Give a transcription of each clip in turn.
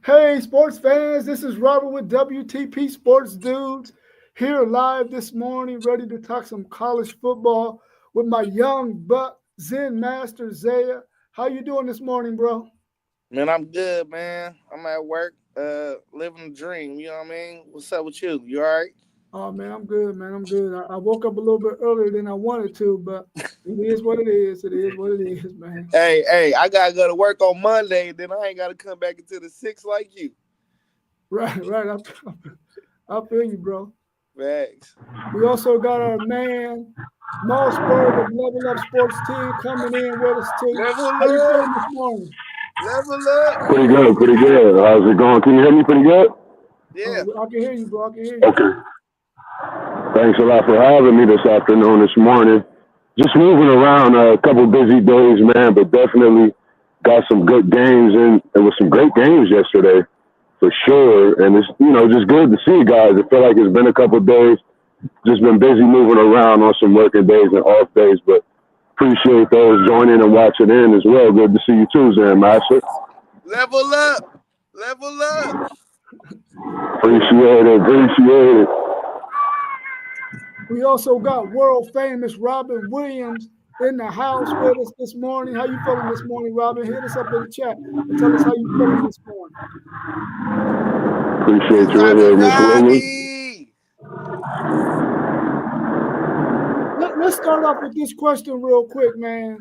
Hey, sports fans, this is Robert with WTP Sports Dudes here live this morning, ready to talk some college football with my young buck Zen Master Zaya. How you doing this morning, bro? Man, I'm good, man. I'm at work, living the dream. You know what I mean? What's up with you? You all right? Oh man, I'm good, man. I'm good. I woke up a little bit earlier than I wanted to, but it is what it is. It is what it is, man. Hey, I gotta go to work on Monday. Then I ain't gotta come back into the six like you. Right, right. I feel you, bro. Facts. We also got our man, Mossberg of Level Up Sports Team coming in with us too. Level How you up, feeling this morning? level up. Pretty good, pretty good. How's it going? Can you hear me pretty good? Yeah. I can hear you, bro. I can hear you. Okay. Thanks a lot for having me this afternoon, this morning. Just moving around, a couple busy days, man, but definitely got some good games and it was some great games yesterday for sure. And it's, just good to see you guys. I feel like it's been a couple days, just been busy moving around on some working days and off days, but appreciate those joining and watching in as well. Good to see you too, Zan Master. Level up, level up. Appreciate it. We also got world famous Robin Williams in the house with us this morning. How you feeling this morning, Robin? Hit us up in the chat and tell us how you feeling this morning. Appreciate you right Robbie, here, Miss Williams. Robbie. Let's start off with this question real quick, man.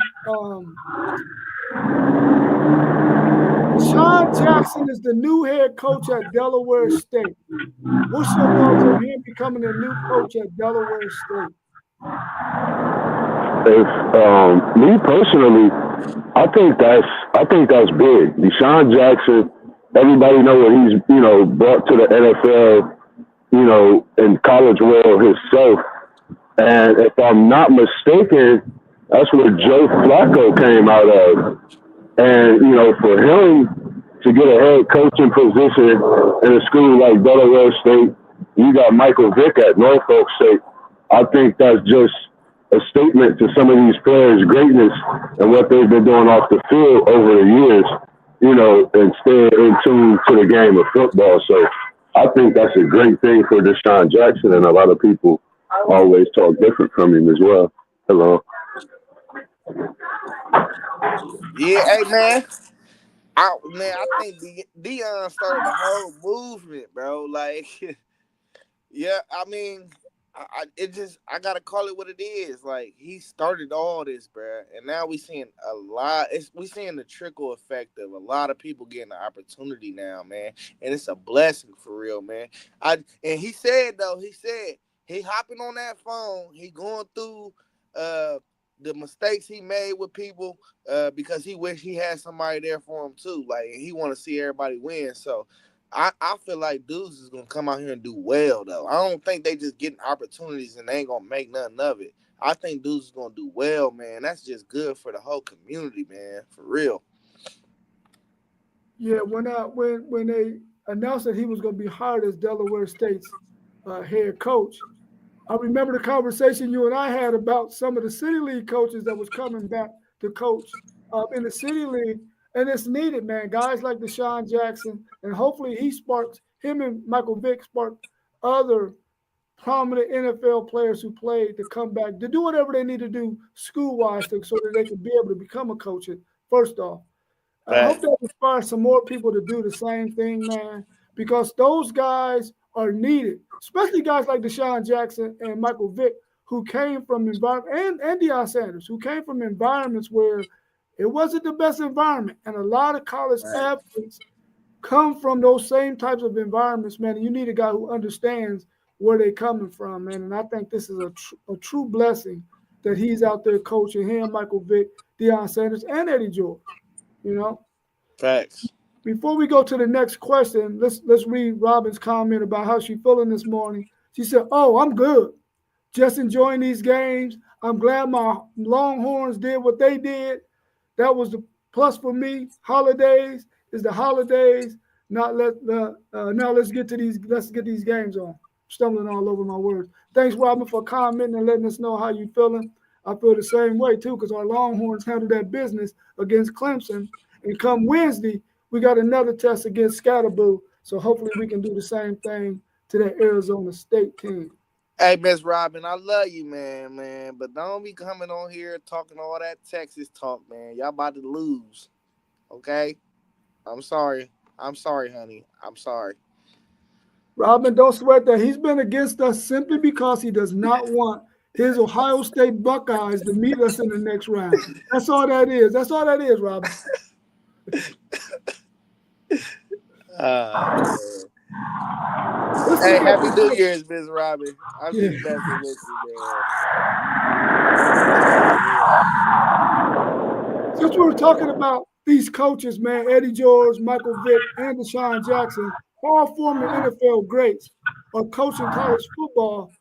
Sean Jackson is the new head coach at Delaware State. What's your thoughts on him becoming the new coach at Delaware State? If me personally, I think that's big. Deshaun Jackson, everybody know what he's brought to the NFL, in college world himself. And if I'm not mistaken, that's where Joe Flacco came out of. And for him to get a head coaching position in a school like Delaware State, you got Michael Vick at Norfolk State. I think that's just a statement to some of these players' greatness and what they've been doing off the field over the years, and staying in tune to the game of football. So I think that's a great thing for Deshaun Jackson, and a lot of people always talk different from him as well. Hello. Yeah, hey man. I think Dion started the whole movement, bro. Like, yeah, I mean, I gotta call it what it is. Like, he started all this, bro, and now we seeing a lot. We seeing the trickle effect of a lot of people getting the opportunity now, man, and it's a blessing for real, man. And he said he hopping on that phone, he going through the mistakes he made with people because he wish he had somebody there for him too. Like, he want to see everybody win, so. I feel like dudes is gonna come out here and do well though. I don't think they just getting opportunities and they ain't gonna make nothing of it. I think dudes is gonna do well, man. That's just good for the whole community, man. For real. Yeah, when they announced that he was going to be hired as Delaware State's head coach, I remember the conversation you and I had about some of the city league coaches that was coming back to coach in the city league, and it's needed, man. Guys like Deshaun Jackson, and hopefully he sparks him and Michael Vick sparked other prominent NFL players who played to come back to do whatever they need to do school wise so that they can be able to become a coach. First off, I hope Fact. that inspires some more people to do the same thing, man, because those guys are needed, especially guys like Deshaun Jackson and Michael Vick, who came from environment, and Deion Sanders, who came from environments where it wasn't the best environment. And a lot of college Right. athletes come from those same types of environments, man. And you need a guy who understands where they're coming from, man. And I think this is a true blessing that he's out there coaching him, Michael Vick, Deion Sanders, and Eddie George, you know. Facts. Before we go to the next question, let's read Robin's comment about how she feeling this morning. She said, "Oh, I'm good. Just enjoying these games. I'm glad my Longhorns did what they did. That was the plus for me. Holidays is the holidays. Now let's get these games on. Stumbling all over my words. Thanks, Robin, for commenting and letting us know how you feeling. I feel the same way too, because our Longhorns handled that business against Clemson. And come Wednesday, we got another test against Scatterboo. So hopefully we can do the same thing to that Arizona State team. Hey, Miss Robin, I love you, man. But don't be coming on here talking all that Texas talk, man. Y'all about to lose. Okay? I'm sorry, honey. I'm sorry. Robin, don't sweat that. He's been against us simply because he does not want his Ohio State Buckeyes to meet us in the next round. That's all that is. That's all that is, Robin. Hey, Happy New Year's, Miss Robin. I'm Yeah. just messing with you, man. Since we were talking about these coaches, man, Eddie George, Michael Vick, and Deshaun Jackson, all former NFL greats, are coaching college football.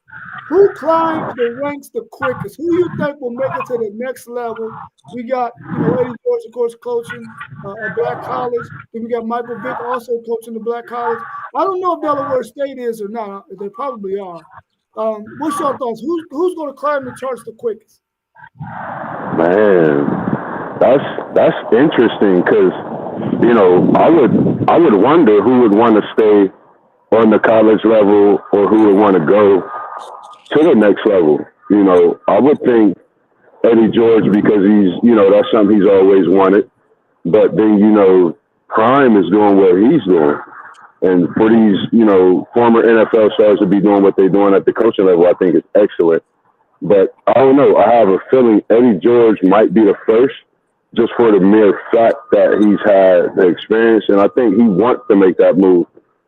Who climbs the ranks the quickest? Who you think will make it to the next level? We got, Eddie George, of course, coaching a black college. Then we got Michael Vick also coaching the black college. I don't know if Delaware State is or not. They probably are. What's your thoughts? Who's going to climb the charts the quickest? Man, that's interesting because I would wonder who would want to stay on the college level or who would want to go to the next level. I would think Eddie George because that's something he's always wanted. But then Prime is doing what he's doing, and for these former NFL stars to be doing what they're doing at the coaching level, I think is excellent. But I don't know. I have a feeling Eddie George might be the first, just for the mere fact that he's had the experience, and I think he wants to make that move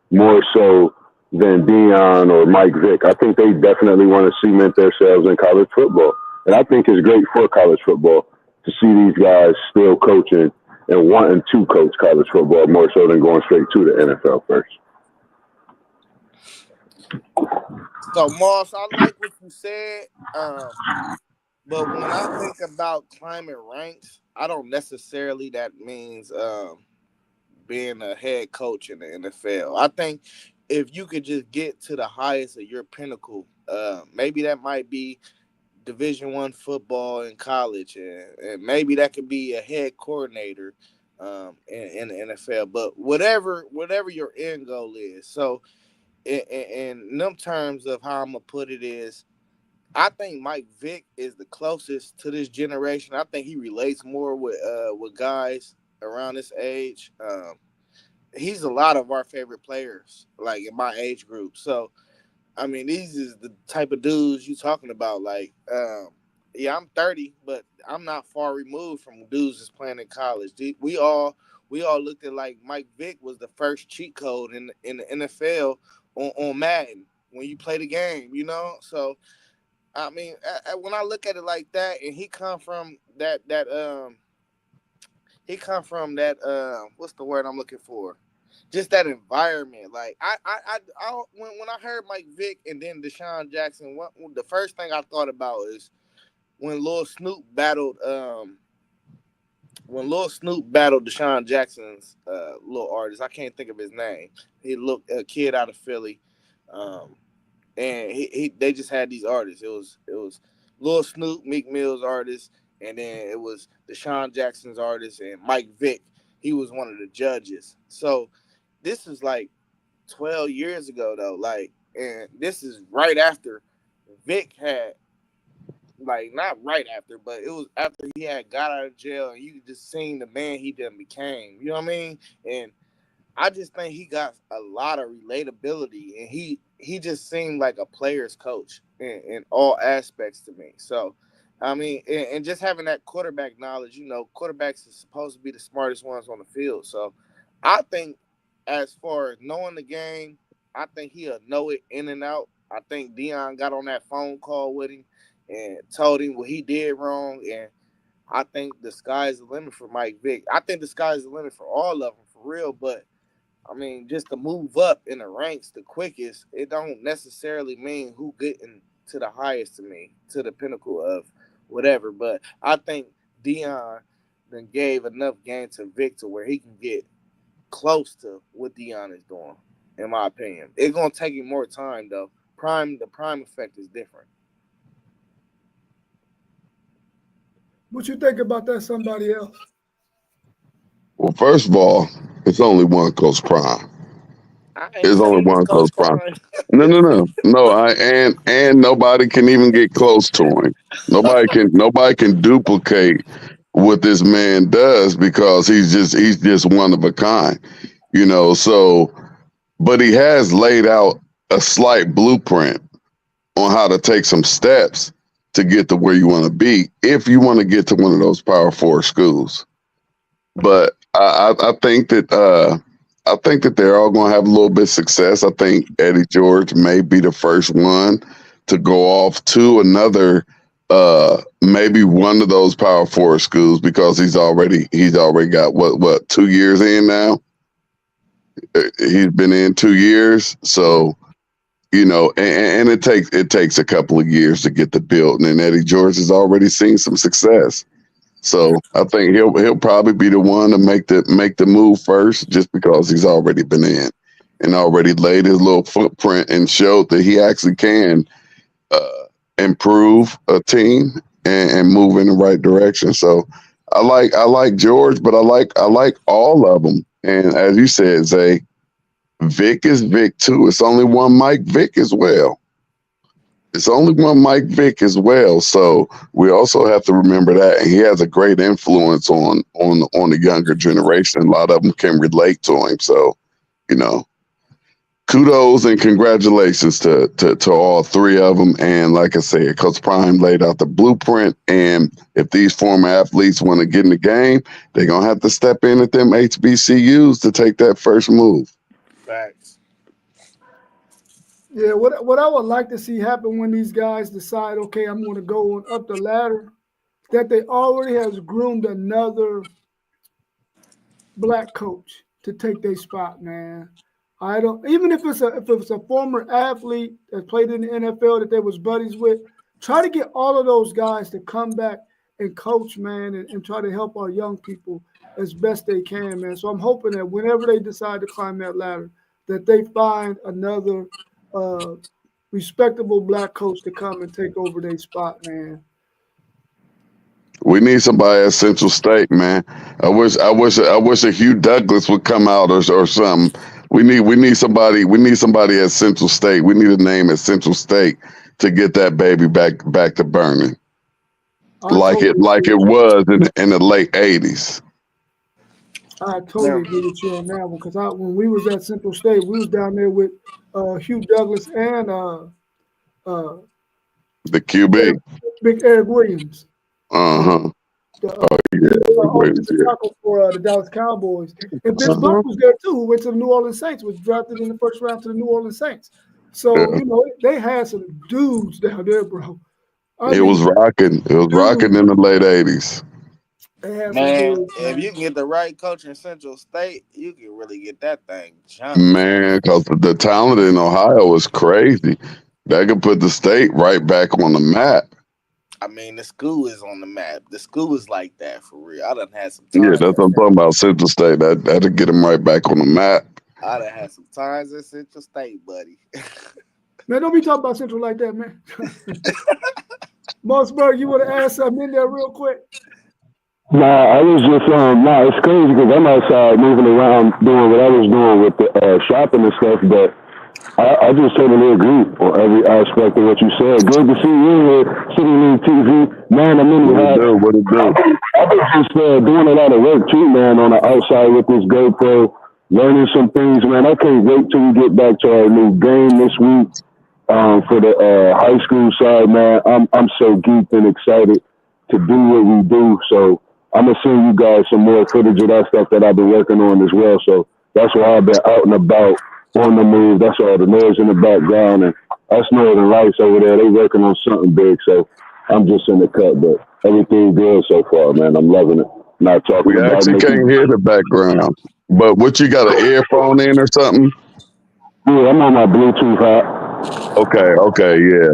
more so than Deion or Mike Vick. I think they definitely want to cement themselves in college football, and I think it's great for college football to see these guys still coaching and wanting to coach college football more so than going straight to the NFL first. So, Moss, I like what you said, but when I think about climbing ranks, I don't necessarily that means being a head coach in the NFL. I think if you could just get to the highest of your pinnacle, maybe that might be Division I football in college, and maybe that could be a head coordinator in the NFL. But whatever your end goal is, so. In them terms of how I'm gonna put it is, I think Mike Vick is the closest to this generation. I think he relates more with guys around this age. He's a lot of our favorite players, like in my age group. So, I mean, these is the type of dudes you talking about. Like, yeah, I'm 30, but I'm not far removed from dudes that's playing in college. We all looked at like Mike Vick was the first cheat code in the NFL. On Madden when you play the game, So, I mean, when I look at it like that, and he come from that what's the word I'm looking for? Just that environment. Like when I heard Mike Vick and then Deshaun Jackson, the first thing I thought about is when Lil Snoop battled Deshaun Jackson's little artist. I can't think of his name. He looked a kid out of Philly, and they just had these artists. It was Lil Snoop, Meek Mill's artist, and then it was Deshaun Jackson's artist, and Mike Vick. He was one of the judges. So this is like 12 years ago though. Like, and this is right after Vick had. Like, not right after, but it was after he had got out of jail, and you just seen the man he then became. You know what I mean? And I just think he got a lot of relatability, and he just seemed like a player's coach in all aspects to me. So, I mean, and just having that quarterback knowledge, quarterbacks are supposed to be the smartest ones on the field. So, I think as far as knowing the game, I think he'll know it in and out. I think Deion got on that phone call with him and told him what he did wrong, and I think the sky's the limit for Mike Vick. I think the sky's the limit for all of them, for real, but, I mean, just to move up in the ranks the quickest, it don't necessarily mean who getting to the highest to me, to the pinnacle of whatever, but I think Deion then gave enough game to Vick to where he can get close to what Deion is doing, in my opinion. It's going to take him more time, though. The prime effect is different. What you think about that, somebody else? Well, first of all, It's only one Coach Prime. I ain't There's only saying it's one Coach Coach Prime. Prime. No. And nobody can even get close to him. Nobody can duplicate what this man does because he's just one of a kind. So but he has laid out a slight blueprint on how to take some steps to get to where you want to be if you want to get to one of those Power Four schools. But I think that they're all going to have a little bit of success. I think Eddie George may be the first one to go off to another, maybe one of those Power Four schools because he's already got what 2 years in now. He's been in 2 years, so and it takes a couple of years to get the build, and Eddie George has already seen some success. So I think he'll probably be the one to make the move first, just because he's already been in and already laid his little footprint and showed that he actually can improve a team and move in the right direction. So I like George, but I like all of them. And as you said, Zay, Vic is Vic too. It's only one Mike Vick as well. So we also have to remember that, and he has a great influence on the younger generation. A lot of them can relate to him. So, kudos and congratulations to all three of them. And like I said, Coach Prime laid out the blueprint. And if these former athletes want to get in the game, they're gonna have to step in at them HBCUs to take that first move. Facts. Yeah, what I would like to see happen when these guys decide, okay, I'm going to go on up the ladder, that they already has groomed another black coach to take their spot, man. I don't, even if it's a former athlete that played in the NFL that they was buddies with, try to get all of those guys to come back and coach, man, and try to help our young people as best they can, man. So I'm hoping that whenever they decide to climb that ladder, that they find another respectable black coach to come and take over their spot, man. We need somebody at Central State, man. I wish a Hugh Douglas would come out or something. We need somebody at Central State. We need a name at Central State to get that baby back to burning. Like it was in the late 80s. I totally agree with you on that one, because when we was at Central State, we was down there with Hugh Douglas and the QB, Big Eric Williams. The tackle for the Dallas Cowboys. And Vince Blunt was there too, who went to the New Orleans Saints, was drafted in the first round to the New Orleans Saints. So they had some dudes down there, bro. It was rocking in the late 80s. Man, if you can get the right coach in Central State, you can really get that thing jumping. Man, because the talent in Ohio is crazy. That could put the state right back on the map. I mean, the school is on the map. The school is like that for real. I done had some time. Yeah, that's what I'm talking about. Central State. That'll get them right back on the map. I done had some times at Central State, buddy. Man, don't be talking about Central like that, man. Mossberg, you want to add something in there real quick? Nah, I was just it's crazy because I'm outside moving around doing what I was doing with the shopping and stuff, but I just totally agree on every aspect of what you said. Good to see you here, City League TV. Man, I'm in the What it do? I've been just doing a lot of work too, man, on the outside with this GoPro, learning some things, man. I can't wait till we get back to our new game this week for the high school side, man. I'm so geeked and excited to do what we do, so I'm going to send you guys some more footage of that stuff that I've been working on as well. So that's why I've been out and about on the move. That's all the noise in the background. And that's Northern Lights over there. They working on something big. So I'm just in the cut, but everything good so far, man. I'm loving it. Not talking we about actually can't hear the background. But what, you got an earphone in or something? Yeah, I'm on my Bluetooth hat. Okay, yeah.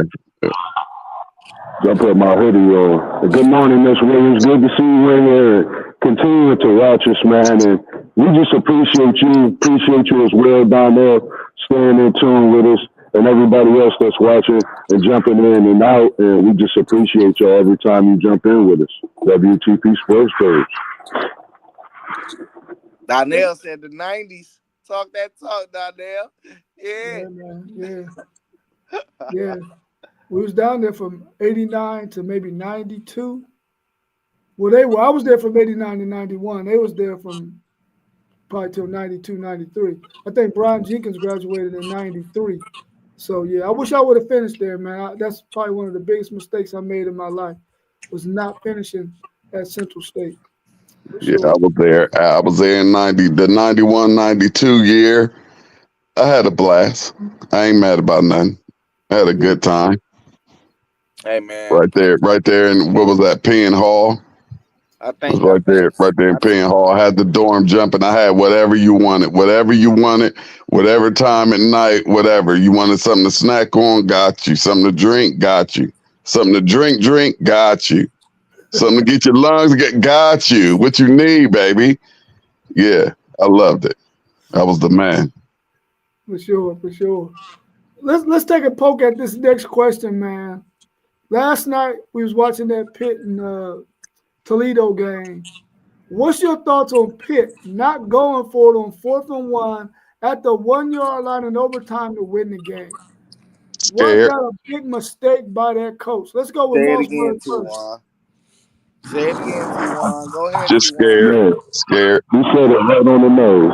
I put my hoodie on. Good morning, Miss Williams. Good to see you in here and continuing to watch us, man. And we just appreciate you as well down there, staying in tune with us, and everybody else that's watching and jumping in and out. And we just appreciate y'all every time you jump in with us. WTP Sports Page. Donnell said the 90s. Talk that talk, Donnell. Yeah. Yeah, man. Yeah. We was down there from 89 to maybe 92. Well, I was there from 89 to 91. They was there from probably till 92, 93. I think Brian Jenkins graduated in 93. So yeah, I wish I would have finished there, man. That's probably one of the biggest mistakes I made in my life was not finishing at Central State. Yeah, I was there. I was there in the 91, 92 year. I had a blast. I ain't mad about nothing. I had a good time. Hey man. Right there in what was that, Penn Hall? I think right there in Penn Hall. I had the dorm jumping. I had whatever you wanted, whatever time at night, whatever. You wanted something to snack on, got you. Something to drink, got you. Something to drink, got you. Something to get your lungs, got you. What you need, baby. Yeah, I loved it. I was the man. For sure. Let's take a poke at this next question, man. Last night we was watching that Pitt and Toledo game. What's your thoughts on Pitt not going for it on 4th and 1 at the 1 yard line in overtime to win the game? Scared. Was that a big mistake by that coach? Let's go with Say it Moss again, first. T1. Say it again, T1. Go ahead, Just T1. scared. You said it right on the nose.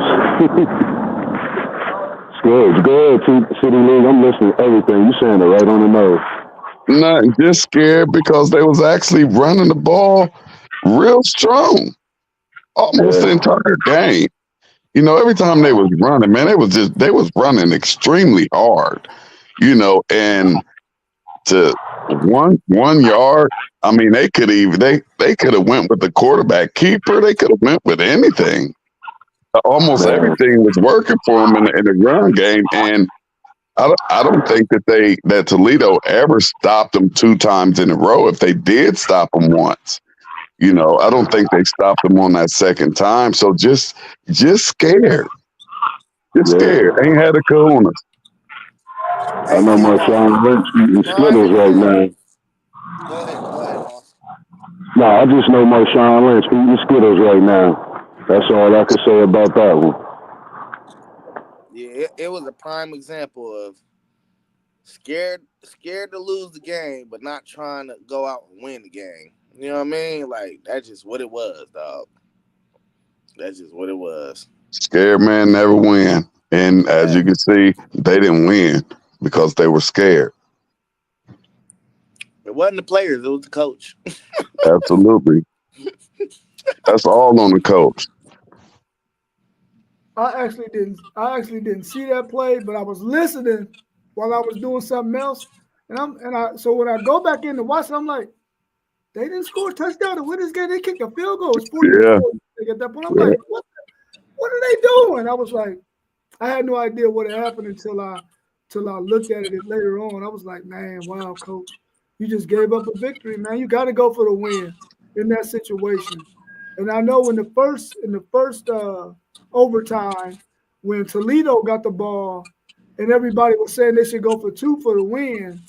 Scared. Go ahead, City League. I'm listening to everything. You saying it right on the nose. Nothing, just scared because they was actually running the ball real strong almost the entire game. You know, every time they was running, man, they was running extremely hard, you know, and to one yard, I mean, they could have went with the quarterback keeper. They could have went with anything. Almost everything was working for them in the run game, and I don't think that Toledo ever stopped them 2 times in a row. If they did stop them once, you know, I don't think they stopped them on that second time. So just scared. Just scared. Ain't had a kahuna. I know Marshawn Lynch eating Skittles right now. Go ahead, Moss. No, I just know Marshawn Lynch eating Skittles right now. That's all I can say about that one. Yeah, it was a prime example of scared to lose the game, but not trying to go out and win the game. You know what I mean? Like, that's just what it was, dog. That's just what it was. Scared man never win. And as you can see, they didn't win because they were scared. It wasn't the players, it was the coach. Absolutely. That's all on the coach. I actually didn't see that play, but I was listening while I was doing something else. So when I go back in to watch it, I'm like, they didn't score a touchdown to win this game. They kicked a field goal. It's 44 at that point. I'm like, what are they doing? I was like, I had no idea what had happened until I looked at it later on. I was like, man, wow, coach, you just gave up a victory, man. You got to go for the win in that situation. And I know in the first overtime, when Toledo got the ball, and everybody was saying they should go for 2 for the win,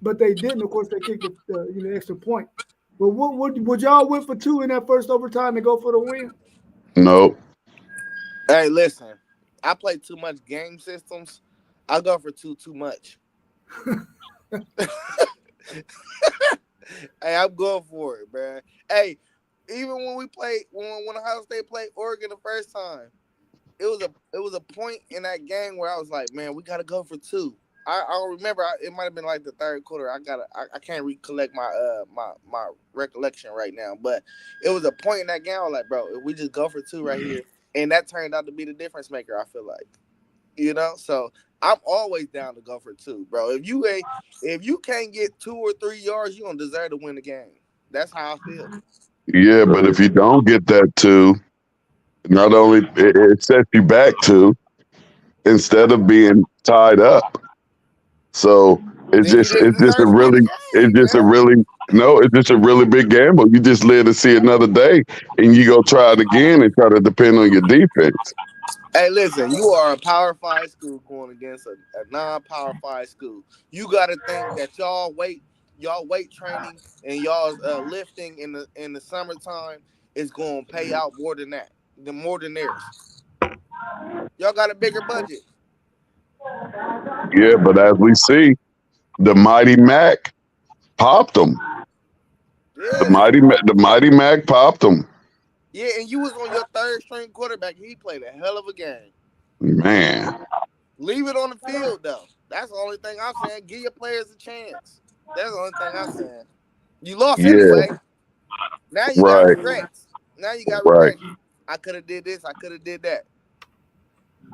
but they didn't. Of course, they kicked the extra point. But would y'all win for 2 in that first overtime to go for the win? Nope. Hey, listen, I play too much game systems. I go for 2 too much. Hey, I'm going for it, man. Hey, even when we played, when Ohio State played Oregon the first time, it was a point in that game where I was like, man, we got to go for 2. I don't remember. It might have been like the third quarter. I can't recollect my recollection right now, but it was a point in that game. I was like, bro, if we just go for 2 right here, and that turned out to be the difference maker. I feel like, you know. So I'm always down to go for 2, bro. If you can't get 2 or 3 yards, you don't deserve to win the game. That's how I feel. Yeah, but if you don't get that 2, not only it sets you back 2 instead of being tied up. So it's just a really big gamble. You just live to see another day, and you go try it again and try to depend on your defense. Hey, listen, you are a Power 5 school going against a non-Power 5 school. You got to think that y'all weight training and y'all lifting in the summertime is going to pay out more than that. more than theirs. Y'all got a bigger budget. Yeah, but as we see, the Mighty Mac popped them. Yeah, The Mighty Mac popped them. yeah, and you was on your third string quarterback. He played a hell of a game. Man. Leave it on the field though. That's the only thing I'm saying. Give your players a chance. That's the only thing I'm saying. You lost anyway. Now you got regrets. Now you got regrets. I could have did this. I could have did that.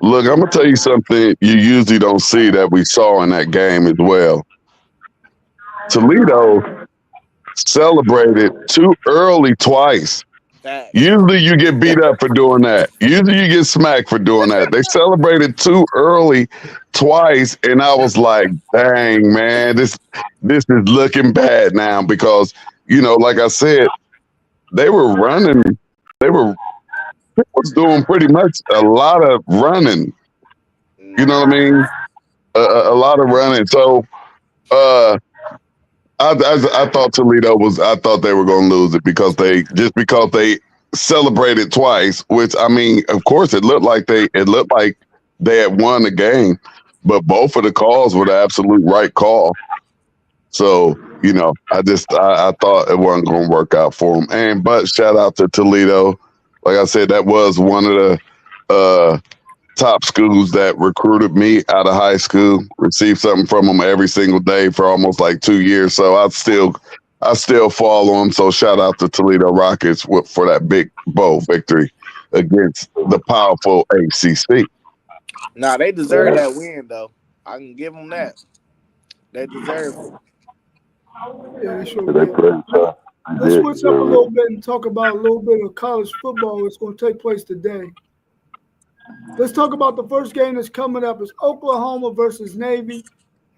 Look, I'm gonna tell you something you usually don't see that we saw in that game as well. Toledo celebrated too early twice. Facts. Usually you get beat up for doing that. Usually you get smacked for doing that. They celebrated too early twice, and I was like, dang, man, this is looking bad now because, you know, like I said, they were running. They was doing pretty much a lot of running. You know what I mean? A lot of running. So I thought Toledo I thought they were going to lose it because they celebrated twice, which, I mean, of course it looked like they had won the game, but both of the calls were the absolute right call. So, you know, I thought it wasn't going to work out for them. But shout out to Toledo. Like I said, that was one of the top schools that recruited me out of high school. Received something from them every single day for almost like 2 years. So I still follow them. So shout out to Toledo Rockets for that big bowl victory against the powerful ACC. Nah, they deserve that win though. I can give them that. They deserve it. Yeah, they sure did. Let's switch up a little bit and talk about a little bit of college football that's going to take place today. Let's talk about the first game that's coming up. It's Oklahoma versus Navy.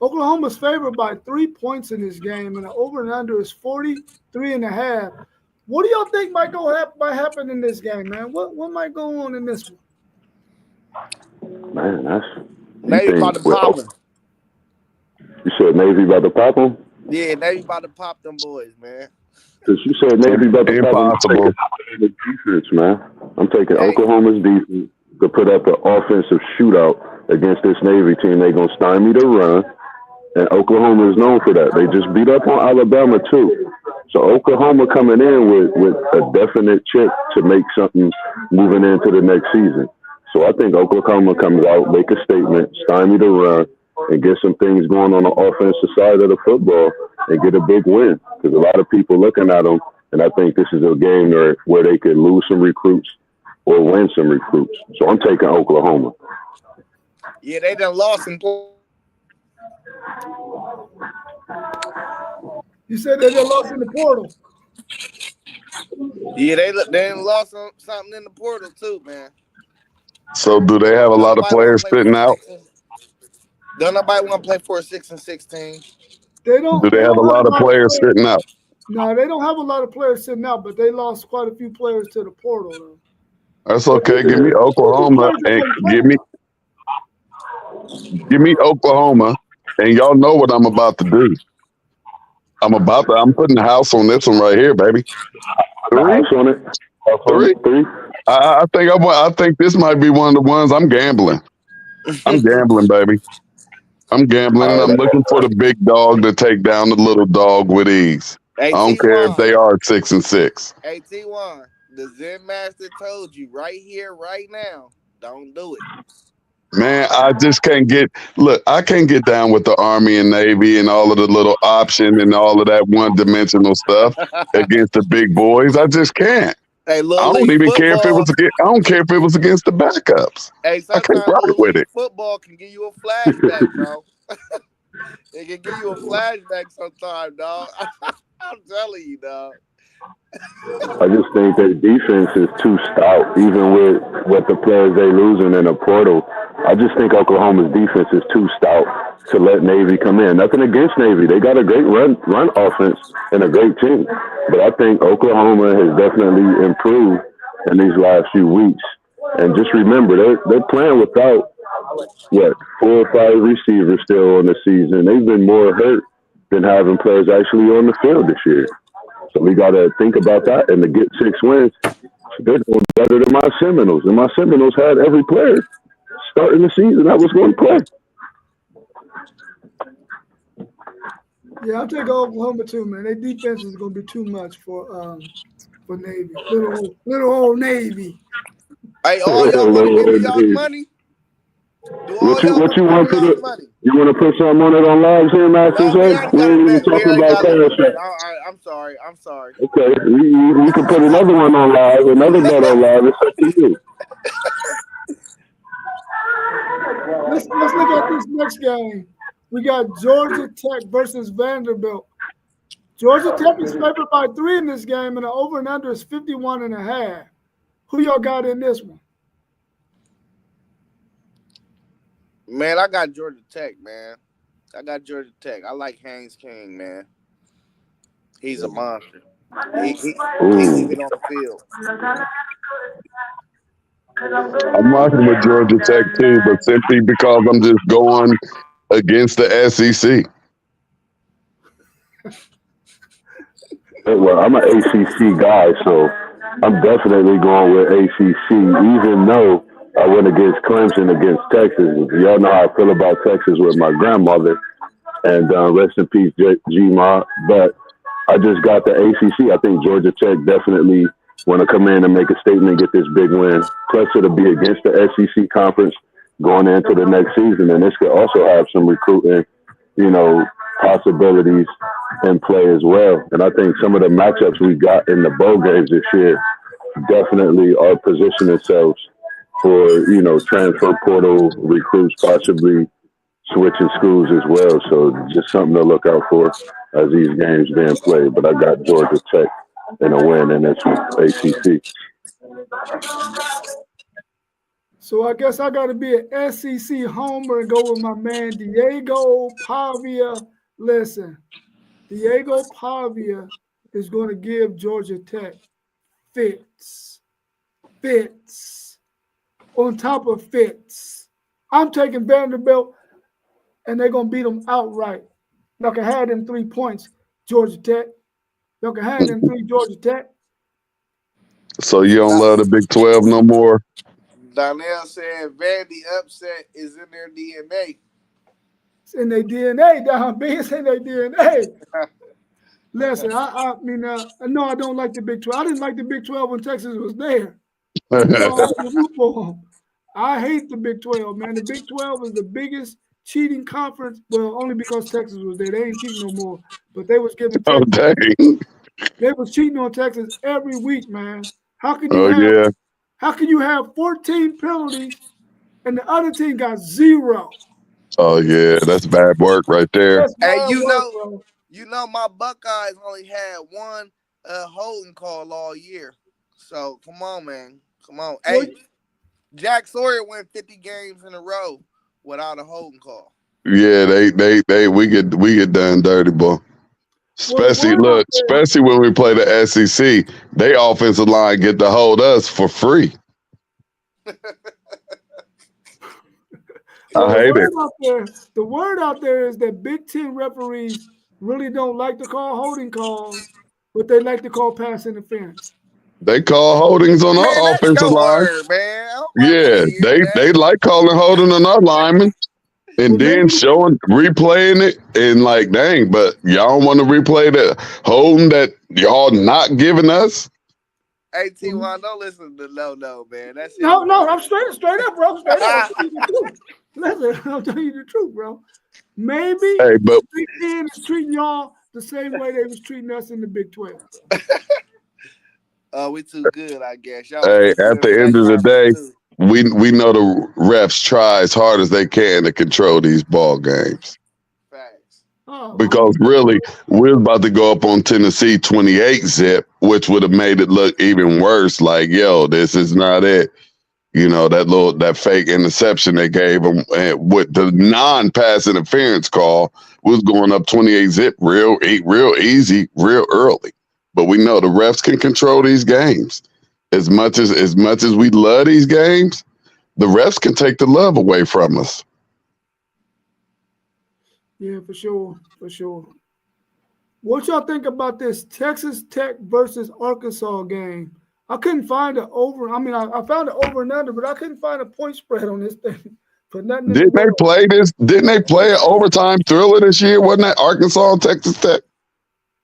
Oklahoma's favored by 3 points in this game, and the over and under is 43.5. What do y'all think might happen in this game, man? What might go on in this one? Man, that's Navy about to pop them. You said Navy about to pop them? Yeah, Navy about to pop them boys, man. Because you said Navy about to pop them. Impossible. Defense, man. I'm taking Oklahoma's defense to put up an offensive shootout against this Navy team. They're going to stymie the run, and Oklahoma is known for that. They just beat up on Alabama, too. So Oklahoma coming in with a definite chip to make something moving into the next season. So I think Oklahoma comes out, make a statement, stymie the run, and get some things going on the offensive side of the football and get a big win. Because a lot of people looking at them, and I think this is a game where they could lose some recruits or win some recruits. So I'm taking Oklahoma. Yeah, they done lost in. You said they done lost in the portal. Yeah, they done lost something in the portal too, man. So do they have a lot of players sitting out? Don't nobody want to play for a 6-6 team. Do they have a lot of players sitting out? No, they don't have a lot of players sitting out, but they lost quite a few players to the portal, though. That's okay. Give me Oklahoma and give me Oklahoma, and y'all know what I'm about to do. I'm putting the house on this one right here, baby. Three. I think this might be one of the ones I'm gambling. I'm gambling, baby. I'm gambling, and I'm looking for the big dog to take down the little dog with ease. I don't care if they are 6-6. Hey, T1, the Zen Master told you right here, right now, don't do it. Man, I just can't I can't get down with the Army and Navy and all of the little option and all of that one-dimensional stuff against the big boys. I just can't. Hey, I don't even care if it was against the backups. Hey, I can't ride with it. Football can give you a flashback, bro. It can give you a flashback sometime, dog. I'm telling you, dog. I just think their defense is too stout, even with what the players they losing in the portal. I just think Oklahoma's defense is too stout to let Navy come in. Nothing against Navy. They got a great run offense and a great team. But I think Oklahoma has definitely improved in these last few weeks. And just remember, they're playing without, 4 or 5 receivers still on the season. They've been more hurt than having players actually on the field this year. So we got to think about that. And to get 6 wins, They're doing better than my Seminoles, and my Seminoles had every player starting the season that was going to play. Yeah, I'll take Oklahoma too, man. Their defense is going to be too much for Navy. Little old Navy. Hey, all y'all want to give me y'all money? Do all What y'all you want give for me y'all the? money? You want to put something on it on lives here, Masters? No, we already We got a ain't even bet. We talking already about got a cash. bet. I'm sorry. Okay, we can put another one on live, another bet on live. It's up to you. Let's look at this next game. We got Georgia Tech versus Vanderbilt. Georgia Tech is favored by 3 in this game, and the over and under is 51.5. Who y'all got in this one? Man, I got Georgia Tech, man. I got Georgia Tech. I like Haynes King, man. He's a monster. He's even on the field. I'm rocking with Georgia Tech too, but simply because I'm just going against the SEC. Well, I'm an ACC guy, so I'm definitely going with ACC, even though I went against Clemson against Texas. Y'all know how I feel about Texas with my grandmother, and rest in peace, G-Ma. But I just got the ACC. I think Georgia Tech definitely want to come in and make a statement, get this big win. Plus, it'll be against the SEC conference going into the next season, and this could also have some recruiting, possibilities in play as well. And I think some of the matchups we got in the bowl games this year definitely are positioning themselves for, transfer portal recruits possibly switching schools as well. So just something to look out for as these games being played. But I got Georgia Tech in a win in this ACC. So I guess I got to be an SEC homer and go with my man Diego Pavia. Listen, Diego Pavia is going to give Georgia Tech fits on top of fits. I'm taking Vanderbilt, and they're going to beat them outright. Y'all can have them 3 points, Georgia Tech. Y'all can have them 3, Georgia Tech. So you don't love the Big 12 no more? Donnell said Vandy upset is in their DNA. It's in their DNA, Don B. It's in their DNA. Listen, no, I don't like the Big 12. I didn't like the Big 12 when Texas was there. I hate the Big 12, man. The Big 12 is the biggest cheating conference. Well, only because Texas was there. They ain't cheating no more. But they was giving Texas. Oh, dang. They was cheating on Texas every week, man. How can you have 14 penalties and the other team got 0? Oh, yeah. That's bad work right there. Hey, my Buckeyes only had one holding call all year. So, come on, man. Come on. Hey, Jack Sawyer went 50 games in a row without a holding call. Yeah, we get done dirty, boy. Especially when we play the SEC, they offensive line get to hold us for free. I hate it. The word out there is that Big Ten referees really don't like to call holding calls, but they like to call pass interference. They call holdings on our offensive line. Yeah, they like calling holding on our linemen. And then replaying it, and like, dang, but y'all want to replay the holding that y'all not giving us? Hey, T1, don't listen to no, man. That's it. No, I'm straight up, bro. Straight up. Listen, I'll tell you the truth, bro. Maybe but Big Ten is treating y'all the same way they was treating us in the Big 12. We too good, I guess. Y'all at the end of the day, we know the refs try as hard as they can to control these ball games. Facts. Because really, we're about to go up on Tennessee 28-zip, which would have made it look even worse. Like, yo, this is not it. That fake interception they gave them with the non-pass interference call was going up 28-zip real easy, real early. But we know the refs can control these games. As much as we love these games, the refs can take the love away from us. Yeah, for sure. What y'all think about this Texas Tech versus Arkansas game? I couldn't find an over. I mean, I found an over and under, but I couldn't find a point spread on this thing for nothing. In Didn't the they world. play this? Didn't they play an overtime thriller this year? Wasn't that Arkansas and Texas Tech?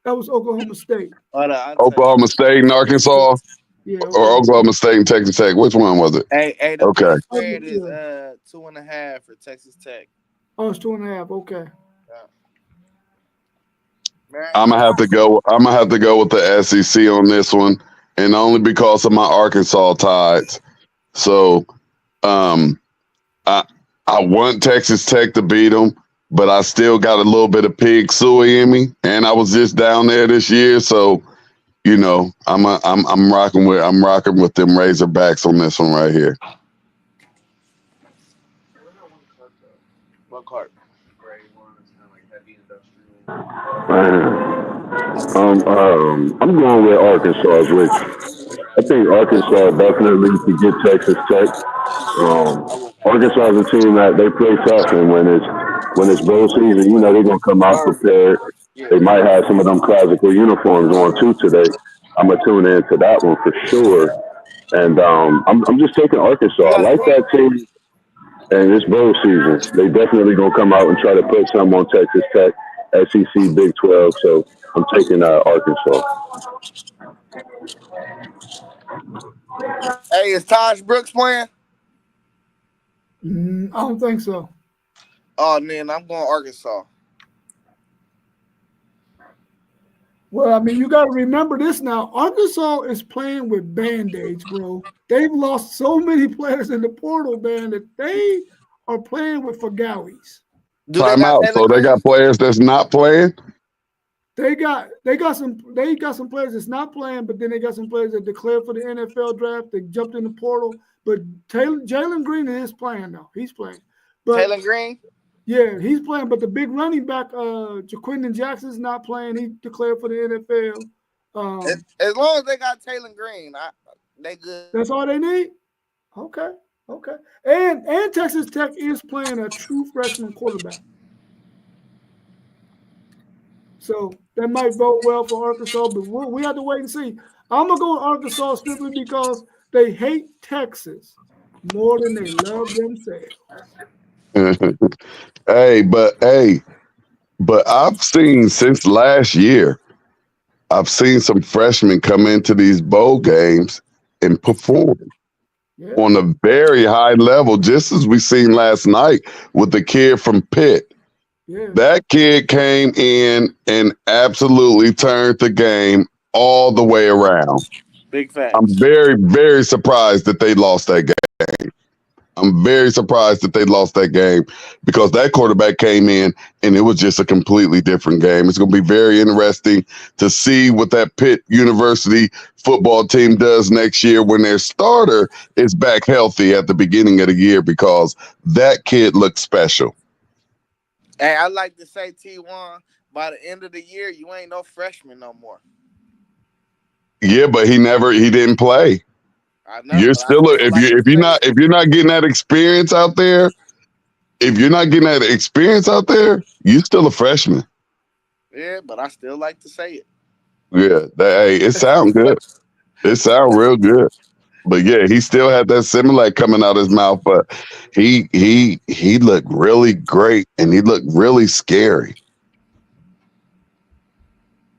That was Oklahoma State. Oklahoma State and Arkansas, Yeah. or Oklahoma State and Texas Tech? Which one was it? The Okay. spread is 2.5 for Texas Tech. Oh, it's 2.5. Okay. Man, I'm gonna have to go. I'm gonna have to go with the SEC on this one, and only because of my Arkansas ties. So, I want Texas Tech to beat them, but I still got a little bit of pig suey in me, and I was just down there this year, so you know I'm rocking with them Razorbacks on this one right here. what card? I'm going with Arkansas, Rich. I think Arkansas definitely could get Texas Tech. Arkansas is a team that they play tough, and when it's bowl season, you know they're gonna come out prepared. They might have some of them classical uniforms on too today. I'm gonna tune in to that one for sure. And I'm just taking Arkansas. I like that team. And it's bowl season. They definitely gonna come out and try to put some on Texas Tech, SEC, Big 12. So I'm taking Arkansas. Hey, is Taj Brooks playing? I don't think so. Oh, man, I'm going Arkansas. Well, I mean, you got to remember this now. Arkansas is playing with Band-Aids, bro. They've lost so many players in the portal, man, that they are playing with Fagalis. Time out. So they got players that's not playing. They got some players that's not playing, but then they got some players that declared for the NFL draft. They jumped in the portal, but Jalen Green is playing now. He's playing. But Jalen Green? Yeah, he's playing, but the big running back, Jaquindon Jackson's not playing. He declared for the NFL. As long as they got Taylor Green, they good. That's all they need? Okay. And Texas Tech is playing a true freshman quarterback. So that might bode well for Arkansas, but we have to wait and see. I'm going to go with Arkansas simply because they hate Texas more than they love themselves. But I've seen since last year, I've seen some freshmen come into these bowl games and perform on a very high level, just as we seen last night with the kid from Pitt. Yeah. That kid came in and absolutely turned the game all the way around. Big fact. I'm very, very surprised that they lost that game. I'm very surprised that they lost that game because that quarterback came in and it was just a completely different game. It's going to be very interesting to see what that Pitt University football team does next year when their starter is back healthy at the beginning of the year because that kid looks special. Hey, I like to say, T1, by the end of the year, you ain't no freshman no more. Yeah, but he didn't play. I know, you're still if you're not getting that experience out there, you're still a freshman. Yeah, but I still like to say it. Yeah, it sounds good. It sounds real good. But yeah, he still had that Similac coming out his mouth, but he looked really great and he looked really scary.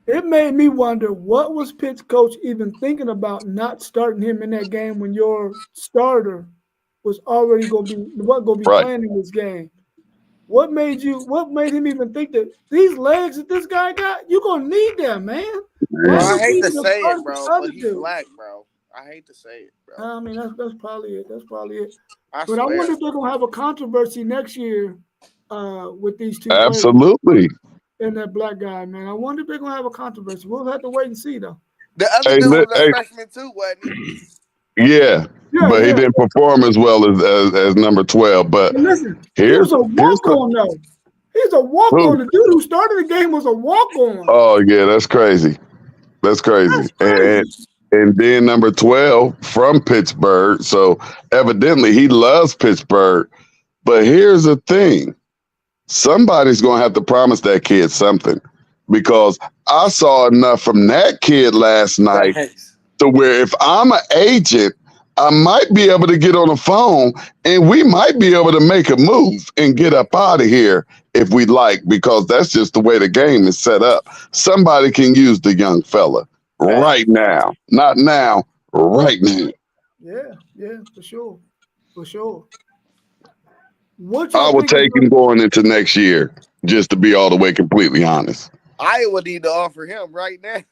It made me wonder what was Pitt's coach even thinking about not starting him in that game when your starter was already going to be playing in this game. What made him even think that these legs that this guy got, you're going to need them, man? Bro, I hate to say it, bro, but he's black, bro. I hate to say it, bro. I mean, that's probably it. I wonder if they're going to have a controversy next year with these two Absolutely. players and that black guy, man. I wonder if they're going to have a controversy. We'll have to wait and see, though. The other dude was a freshman, too, wasn't he? Yeah, but he didn't perform as well as number 12. But listen, he was a walk-on, though. He's a walk-on. The dude who started the game was a walk-on. Oh, yeah, that's crazy. That's crazy. And then number 12 from Pittsburgh. So evidently he loves Pittsburgh. But here's the thing. Somebody's going to have to promise that kid something because I saw enough from that kid last night to where if I'm an agent, I might be able to get on the phone and we might be able to make a move and get up out of here if we like, because that's just the way the game is set up. Somebody can use the young fella right now, not now, right now. Yeah, for sure. For sure. What I y'all would think is take him going into next year, just to be all the way completely honest. Iowa need to offer him right now.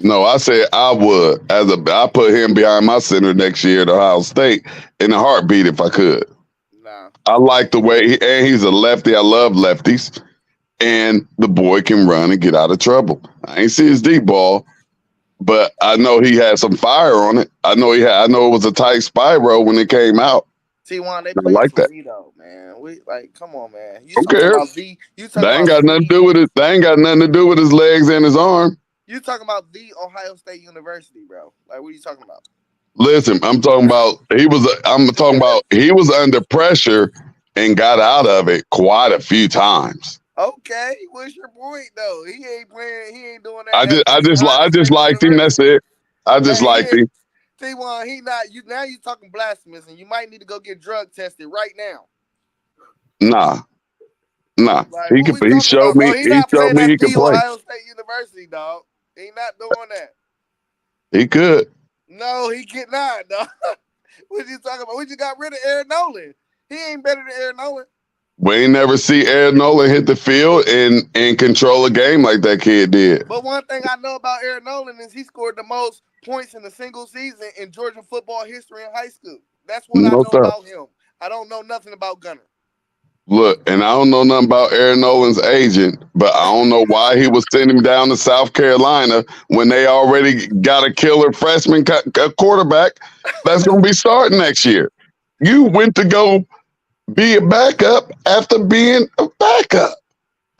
No, I said I would. I put him behind my center next year at Ohio State in a heartbeat if I could. Nah. I like the way and he's a lefty. I love lefties, and the boy can run and get out of trouble. I ain't see his deep ball, but I know he had some fire on it. I know it was a tight spiral when it came out. T1, they I playing like for that. Vito, man. We like, come on, man. You Don't talking care. about V? You talking They ain't about got nothing to do V? with it. They ain't got nothing to do with his legs and his arm. You talking about the Ohio State University, bro? Like, what are you talking about? Listen, I'm talking about he was under pressure and got out of it quite a few times. Okay, what's your point though? He ain't playing. He ain't doing that I at I Ohio just State liked him. That's University. it. I just Hey, liked him. T1, he not. You now. You talking blasphemous, and you might need to go get drug tested right now. Nah. Like, He what could. we talking about, bro? He He not showed playing me he at could the play. Ohio State University, dog. He not doing that. He could. No, he cannot, dog. What you talking about? We just got rid of Aaron Nolan. He ain't better than Aaron Nolan. We ain't never see Aaron Nolan hit the field and control a game like that kid did. But one thing I know about Aaron Nolan is he scored the most points in a single season in Georgia football history in high school. That's what I No know doubt. about him. I don't know nothing about Gunner. Look, and I don't know nothing about Aaron Nolan's agent, but I don't know why he was sending him down to South Carolina when they already got a killer freshman quarterback that's going to be starting next year. You went to go be a backup after being a backup.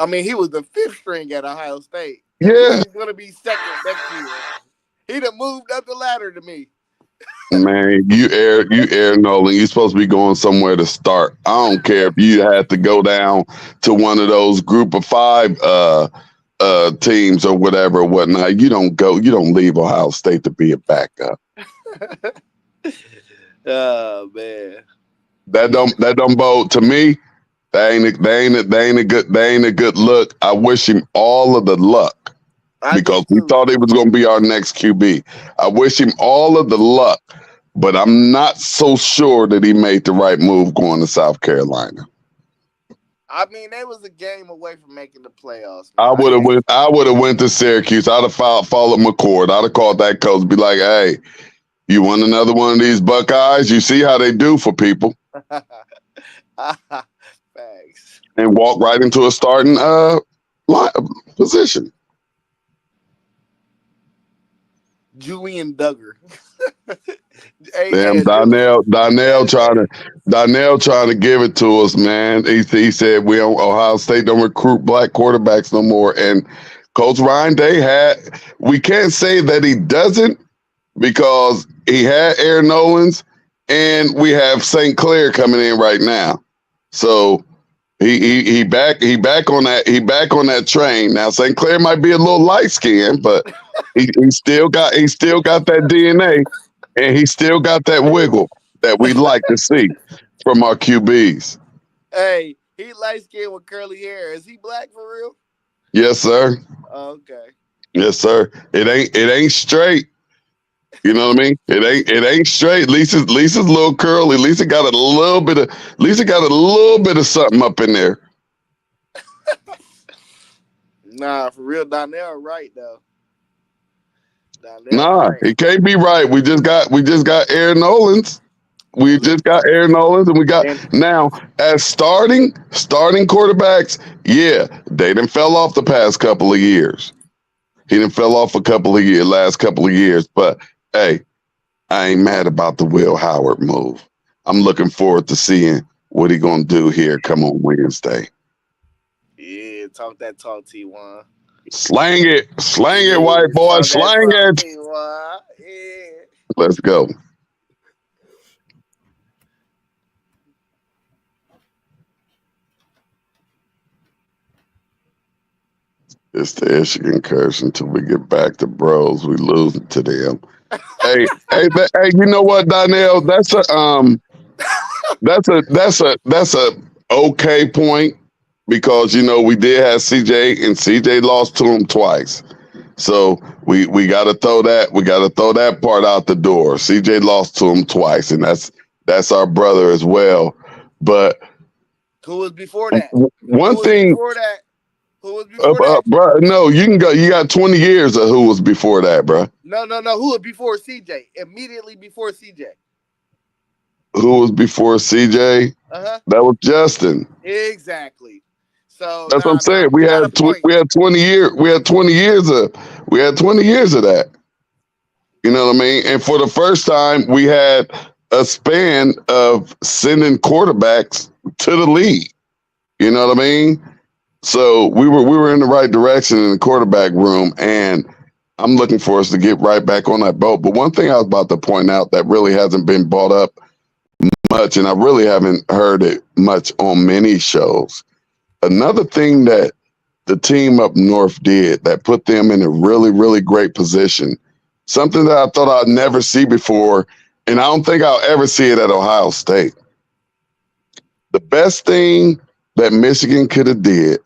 I mean, he was the fifth string at Ohio State. Yeah. He's going to be second next year. He'd have moved up the ladder to me. Man, you Aaron Nolan. You're supposed to be going somewhere to start. I don't care if you had to go down to one of those group of 5 teams or whatever, whatnot. You don't leave Ohio State to be a backup. Oh man. That don't bode to me. That ain't a good look. I wish him all of the luck. Because we thought he was going to be our next QB. I wish him all of the luck, but I'm not so sure that he made the right move going to South Carolina. I mean, they was a game away from making the playoffs. I would have went to Syracuse. I'd have followed McCord. I'd have called that coach, be like, "Hey, you want another one of these Buckeyes? You see how they do for people." Thanks. And walk right into a starting position. Julian Duggar. Damn, Donnell trying to give it to us, man. He said Ohio State don't recruit black quarterbacks no more. And Coach Ryan Day we can't say that he doesn't, because he had Aaron Nolans and we have St. Clair coming in right now. So he back on that train. Now St. Clair might be a little light skinned, but he still got that DNA, and he still got that wiggle that we like to see from our QBs. Hey, he light skinned with curly hair. Is he black for real? Yes, sir. Okay. Yes, sir. It ain't straight. You know what I mean? It ain't straight. Lisa's a little curly. Lisa got a little bit of something up in there. Nah, for real, Donnell right though. He can't be right. We just got Aaron Nolans. We just got Aaron Nolans, and we got now as starting quarterbacks. Yeah, they done fell off the past couple of years. He done fell off last couple of years. But hey, I ain't mad about the Will Howard move. I'm looking forward to seeing what he gonna do here come on Wednesday. Yeah, talk that talk, T1. Slang it, white boy, slang it. T1. Yeah. Let's go. It's the Michigan curse until we get back to bros. We losing to them. hey, you know what, Donnell? That's a okay point because we did have CJ and CJ lost to him twice. So we got to throw that part out the door. CJ lost to him twice, and that's our brother as well. But who was before that? One thing. Before that? Who was before that? Bro, no, you can go. You got 20 years of who was before that, bro. No. Who was before CJ? Immediately before CJ. Who was before CJ? That was Justin. Exactly. So that's what I'm saying. We had 20 years. We had 20 years of that. You know what I mean? And for the first time, we had a span of sending quarterbacks to the league. You know what I mean? So we were in the right direction in the quarterback room, and I'm looking for us to get right back on that boat. But one thing I was about to point out that really hasn't been brought up much, and I really haven't heard it much on many shows. Another thing that the team up north did that put them in a really, really great position, something that I thought I'd never see before, and I don't think I'll ever see it at Ohio State. The best thing that Michigan could have did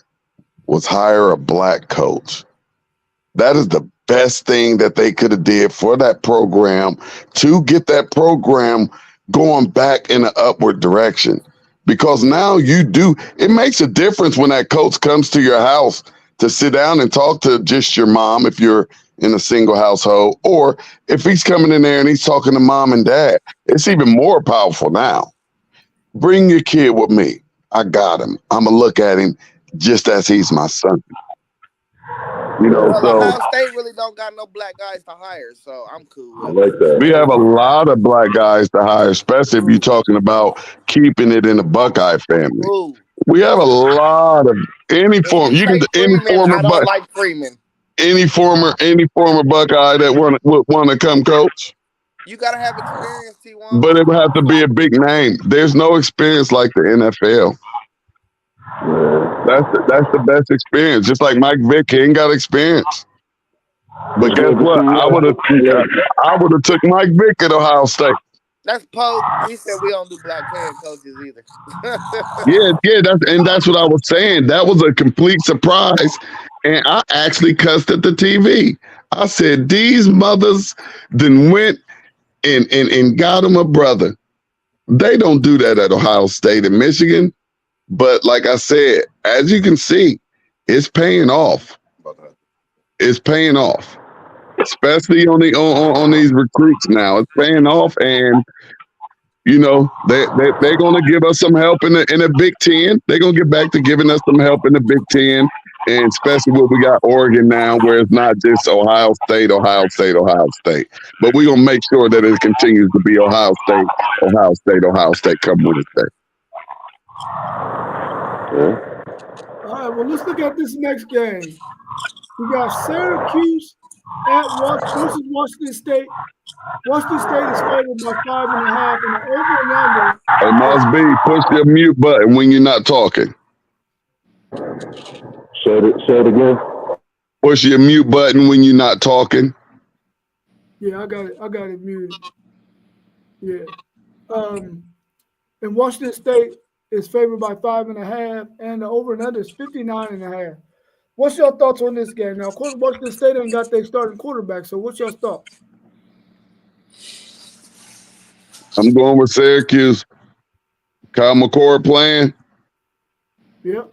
was hire a black coach. That is the best thing that they could have did for that program to get that program going back in an upward direction. Because now it makes a difference when that coach comes to your house to sit down and talk to just your mom if you're in a single household, or if he's coming in there and he's talking to mom and dad. It's even more powerful now. Bring your kid with me. I got him. I'm going to look at him just as he's my son. Ohio State really don't got no black guys to hire, so I'm cool. I like that. We have a lot of black guys to hire, especially if you're talking about keeping it in the Buckeye family. Ooh. We have a lot of any former Freeman. Any former Buckeye that would want to come coach. You gotta have experience, T1. But it would have to be a big name. There's no experience like the NFL. That's the best experience. Just like Mike Vick, he ain't got experience. But guess what? I would have took Mike Vick at Ohio State. That's Poe. He said we don't do black head coaches either. That's what I was saying. That was a complete surprise. And I actually cussed at the TV. I said, these mothers then went and got him a brother. They don't do that at Ohio State and Michigan. But like I said, as you can see, it's paying off. It's paying off, especially on these recruits now. It's paying off, and they're going to give us some help in the Big Ten. They're going to get back to giving us some help in the Big Ten, and especially when we got Oregon now, where it's not just Ohio State. But we're going to make sure that it continues to be Ohio State, come Wednesday. All right, well, let's look at this next game. We got Syracuse at Washington State. Washington State is favored by 5.5, and the over and under. It must be. Push the mute button when you're not talking. Say it again. Push your mute button when you're not talking. Yeah, I got it muted. Yeah. And Washington State is favored by 5.5, and the over and under is 59.5. What's your thoughts on this game? Now, of course, Washington State ain't got their starting quarterback, so what's your thoughts? I'm going with Syracuse. Kyle McCord playing. Yeah.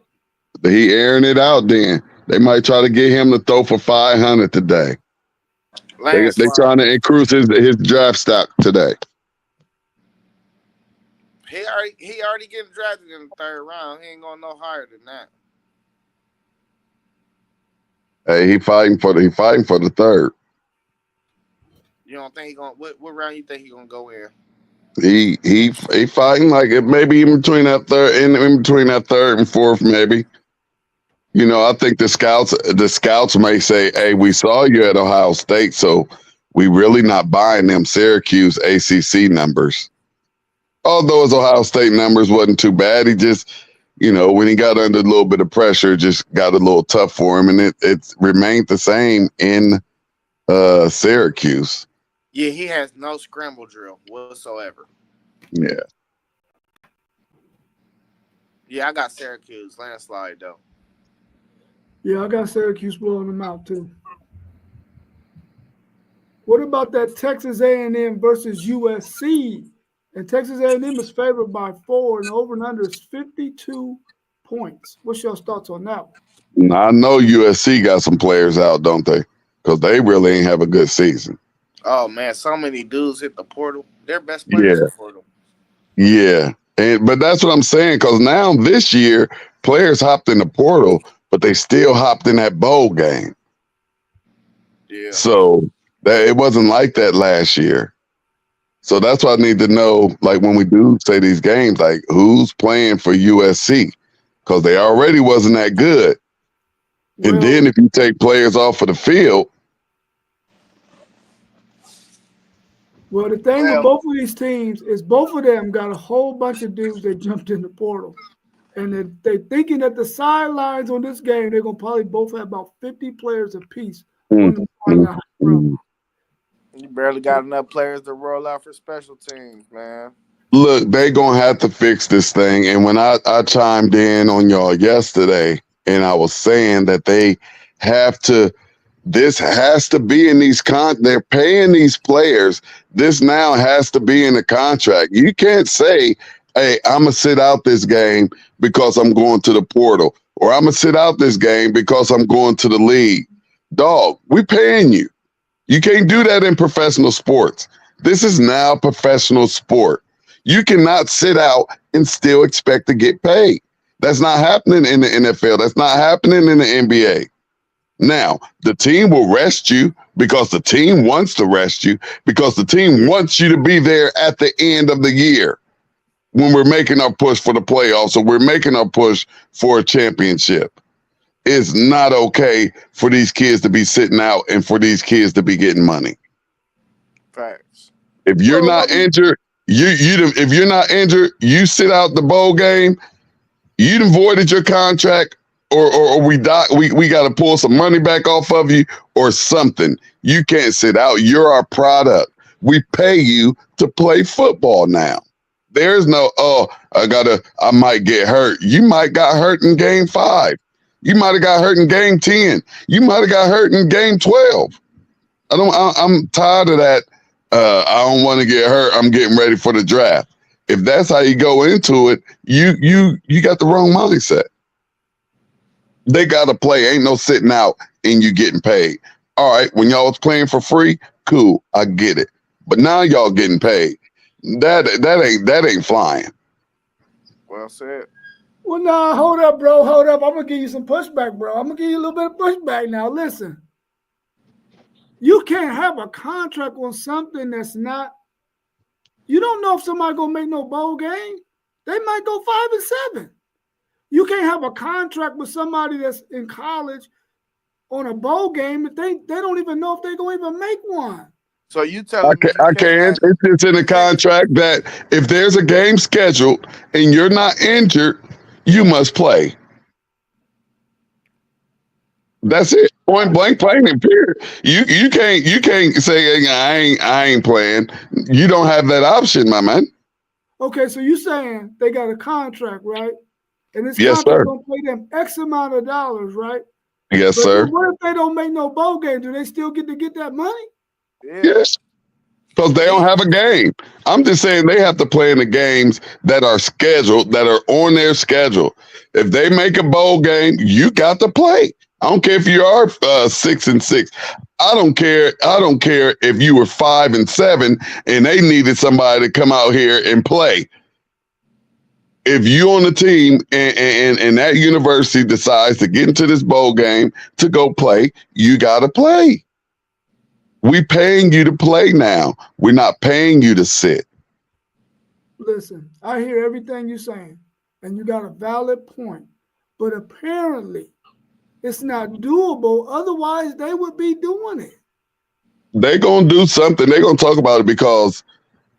He airing it out then. They might try to get him to throw for 500 today. They trying to increase his draft stock today. He already getting drafted in the third round. He ain't going no higher than that. Hey, he fighting for the third. You don't think he going? What round you think he gonna go in? He fighting like it maybe in between that third and fourth maybe. I think the scouts may say, "Hey, we saw you at Ohio State, so we really not buying them Syracuse ACC numbers." Although his Ohio State numbers wasn't too bad, you know, when he got under a little bit of pressure, it just got a little tough for him, and it remained the same in Syracuse. Yeah, he has no scramble drill whatsoever. Yeah. Yeah, I got Syracuse landslide though. Yeah, I got Syracuse blowing them out too. What about that Texas A&M versus USC? And Texas A&M is favored by 4, and the over and under is 52 points. What's your thoughts on that one? Now, I know USC got some players out, don't they? Because they really ain't have a good season. Oh man, so many dudes hit the portal. Their best players in the portal. Yeah. But that's what I'm saying, because now this year, players hopped in the portal, but they still hopped in that bowl game. Yeah. So it wasn't like that last year. So that's why I need to know, like when we do say these games, like who's playing for USC, because they already wasn't that good. Well, and then if you take players off of the field. Well, the thing with both of these teams is both of them got a whole bunch of dudes that jumped in the portal. And they're thinking that the sidelines on this game, they're going to probably both have about 50 players apiece on the sideline. You barely got enough players to roll out for special teams, man. Look, they going to have to fix this thing. And when I chimed in on y'all yesterday, and I was saying that they have to, this has to be in these they're paying these players. This now has to be in the contract. You can't say, hey, I'm going to sit out this game because I'm going to the portal, or I'm going to sit out this game because I'm going to the league. Dog, we paying you. You can't do that in professional sports. This is now professional sport. You cannot sit out and still expect to get paid. That's not happening in the NFL. That's not happening in the NBA. Now, the team will rest you because the team wants to rest you, because the team wants you to be there at the end of the year when we're making our push for the playoffs, or we're making our push for a championship. It's not okay for these kids to be sitting out and for these kids to be getting money. Facts. If you're not injured, if you're not injured, you sit out the bowl game. You done voided your contract, or we got to pull some money back off of you or something. You can't sit out. You're our product. We pay you to play football now. There's no, I might get hurt. You might got hurt in game 5. You might have got hurt in game 10. You might have got hurt in game 12. I'm tired of that. I don't want to get hurt. I'm getting ready for the draft. If that's how you go into it, you got the wrong mindset. They got to play. Ain't no sitting out and you getting paid. All right, when y'all was playing for free, cool, I get it. But now y'all getting paid. That ain't flying. Well said. Well, nah, hold up, bro. Hold up. I'm going to give you some pushback, bro. I'm going to give you a little bit of pushback now. Listen, you can't have a contract on something that's not, you don't know if somebody going to make no bowl game. They might go 5-7. You can't have a contract with somebody that's in college on a bowl game if they don't even know if they're going to even make one. So you tell me I can't. It's in the contract that if there's a game scheduled and you're not injured, you must play. That's it. Point blank, plain and period. You can't say, hey, I ain't playing. You don't have that option, my man. Okay, so you saying they got a contract, right? And this Yes, contract sir. gonna pay them X amount of dollars, right? Yes, But sir. what if they don't make no bowl game? Do they still get to get that money? Yeah. Yes. Because they don't have a game. I'm just saying they have to play in the games that are scheduled, that are on their schedule. If they make a bowl game, you got to play. I don't care if you are 6-6. I don't care. I don't care if you were 5-7 and they needed somebody to come out here and play. If you on the team and that university decides to get into this bowl game to go play, you got to play. We paying you to play now. We're not paying you to sit. Listen, I hear everything you're saying, and you got a valid point. But apparently, it's not doable. Otherwise, they would be doing it. They're going to do something. They're going to talk about it because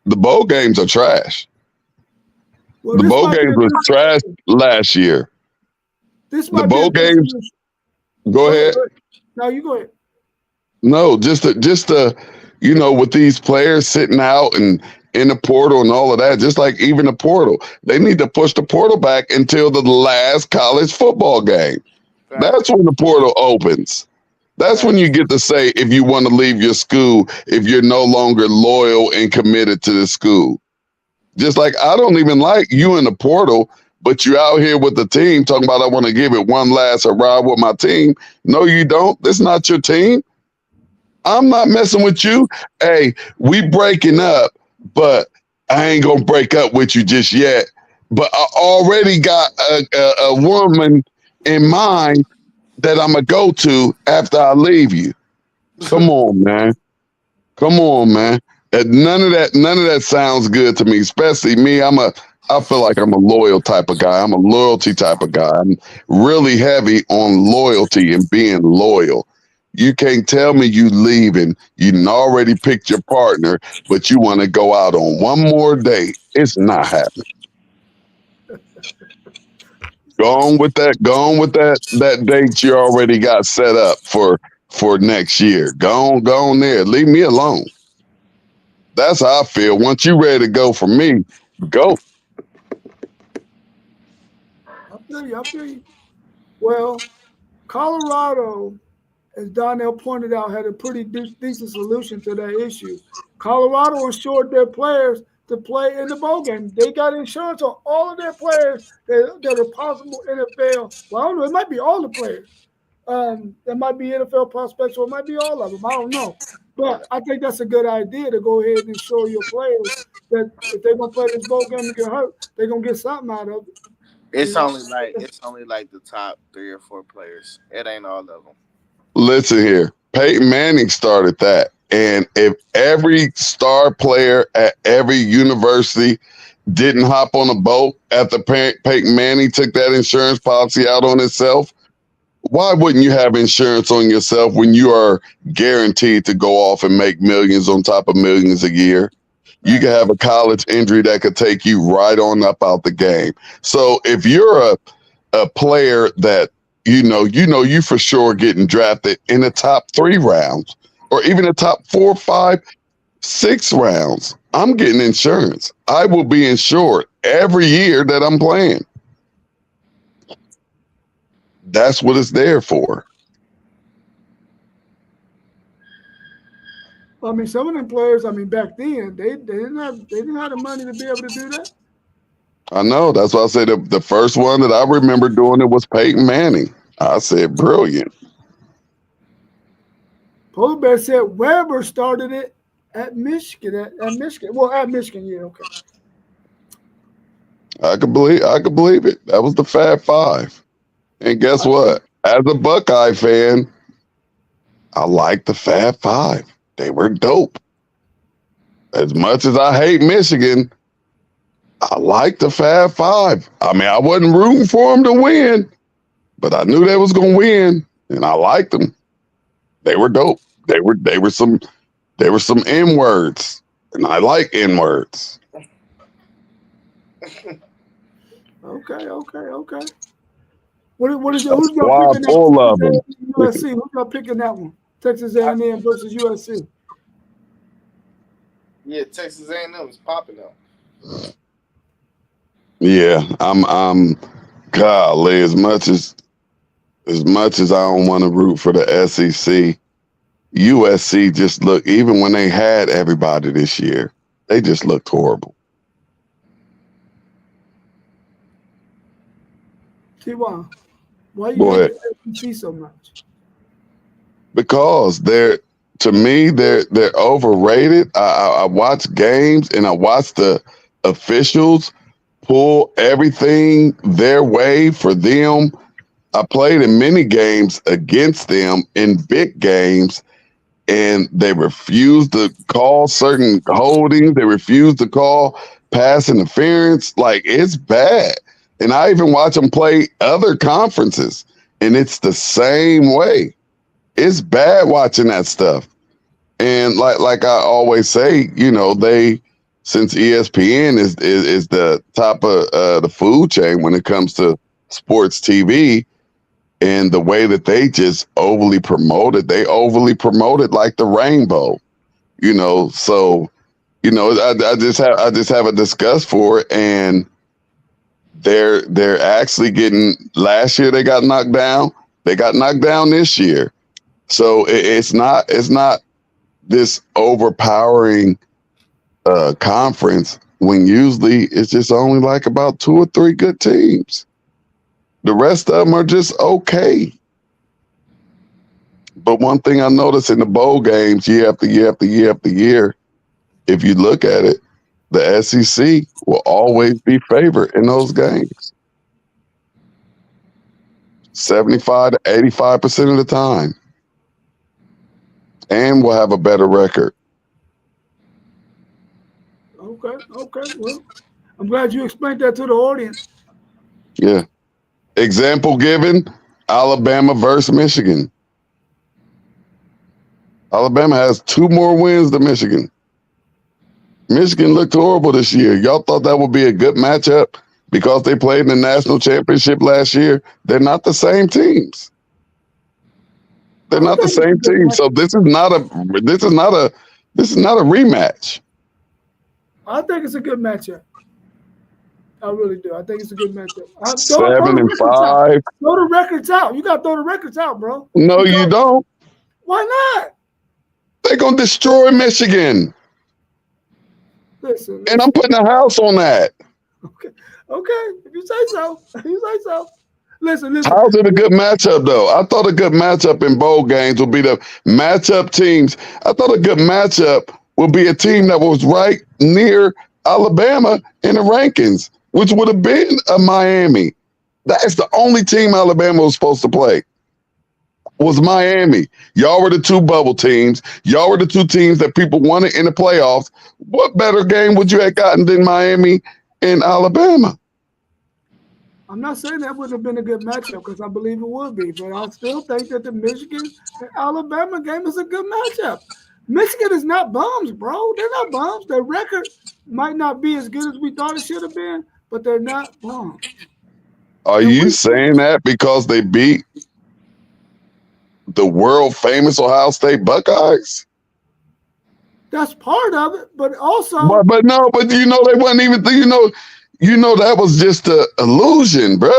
the bowl games are trash. Well, The this bowl might be games a was good trash solution. last year. This The might be a bowl good games. solution. Go ahead. No, you go ahead. No, just with these players sitting out and in the portal and all of that, just like even the portal, they need to push the portal back until the last college football game. Right. That's when the portal opens. That's when you get to say if you want to leave your school, if you're no longer loyal and committed to the school. Just like I don't even like you in the portal, but you out here with the team talking about I want to give it one last hurrah with my team. No, you don't. This is not your team. I'm not messing with you. Hey, we breaking up, but I ain't gonna break up with you just yet. But I already got a woman in mind that I'm gonna go to after I leave you. Come on, man. Come on, man. None of that sounds good to me. Especially me. I feel like I'm a loyal type of guy. I'm a loyalty type of guy. I'm really heavy on loyalty and being loyal. You can't tell me you leaving. You done already picked your partner, but you want to go out on one more date. It's not happening. Go on with that date you already got set up for next year. Go on there. Leave me alone. That's how I feel. Once you ready to go for me, go. I feel you. Well, Colorado, as Donnell pointed out, had a pretty decent solution to that issue. Colorado insured their players to play in the bowl game. They got insurance on all of their players that are possible NFL. Well, I don't know. It might be all the players. There might be NFL prospects, or it might be all of them. I don't know. But I think that's a good idea to go ahead and insure your players that if they're gonna play this bowl game and get hurt, they're gonna get something out of it. It's only like the top 3 or 4 players. It ain't all of them. Listen here. Peyton Manning started that. And if every star player at every university didn't hop on a boat after Peyton Manning took that insurance policy out on itself, why wouldn't you have insurance on yourself when you are guaranteed to go off and make millions on top of millions a year? You could have a college injury that could take you right on up out the game. So if you're a player that you for sure getting drafted in the top 3 rounds or even the top 4, 5, 6 rounds, I'm getting insurance. I will be insured every year that I'm playing. That's what it's there for. I mean, some of them players, back then, they didn't have the money to be able to do that. I know. That's why I said the first one that I remember doing it was Peyton Manning. I said, brilliant. Polar Bear said Weber started it at Michigan. At Michigan. Well, at Michigan, yeah, okay. I could believe it. That was the Fab Five. And guess what? As a Buckeye fan, I like the Fab Five. They were dope. As much as I hate Michigan, I like the Fab Five. I wasn't rooting for them to win, but I knew they was gonna win, and I liked them. They were dope. They were some N words, and I like N words. Okay. What is That's who's why y'all I'm picking full of them. USC? Who's y'all picking that one? Texas A&M versus USC. Yeah, Texas A&M is popping up. Yeah, I'm golly, as much as I don't want to root for the SEC, USC just look, even when they had everybody this year, they just looked horrible. T.Y., why Go you ahead. hate the SEC so much? Because they're overrated. I watch games and I watch the officials pull everything their way for them. I played in many games against them in big games, and they refused to call certain holdings. They refused to call pass interference. Like, it's bad. And I even watch them play other conferences, and it's the same way. It's bad watching that stuff. And like I always say, they since ESPN is the top of the food chain when it comes to sports TV, and the way that they just overly promote it like the rainbow, you know. So, you know, I just have a disgust for it, and they're actually getting. Last year they got knocked down. They got knocked down this year. So it's not this overpowering conference when usually it's just only like about 2 or 3 good teams. The rest of them are just okay. But one thing I noticed in the bowl games year after year after year after year, if you look at it, the SEC will always be favored in those games. 75 to 85% of the time. And will have a better record. Okay. Well, I'm glad you explained that to the audience. Yeah. Example given, Alabama versus Michigan. Alabama has 2 more wins than Michigan. Michigan looked horrible this year. Y'all thought that would be a good matchup because they played in the national championship last year. They're not the same teams. They're not the same team. So this is not a rematch. I think it's a good matchup. I really do. I think it's a good matchup. 7-5. Throw the records out. You got to throw the records out, bro. No, you don't. Why not? They're going to destroy Michigan. Listen. And I'm putting a house on that. Okay. If you say so. Listen. How's it a good matchup, though? I thought a good matchup in bowl games would be the matchup teams. I thought a good matchup would be a team that was right near Alabama in the rankings, which would have been a Miami. That's the only team Alabama was supposed to play, was Miami. Y'all were the 2 bubble teams. Y'all were the 2 teams that people wanted in the playoffs. What better game would you have gotten than Miami and Alabama? I'm not saying that would have been a good matchup because I believe it would be, but I still think that the Michigan and Alabama game is a good matchup. Michigan is not bums, bro. They're not bums. Their record might not be as good as we thought it should have been, but they're not bums. Are you saying that because they beat the world famous Ohio State Buckeyes? That's part of it, but also. But you know they wasn't even. You know that was just an illusion, bro.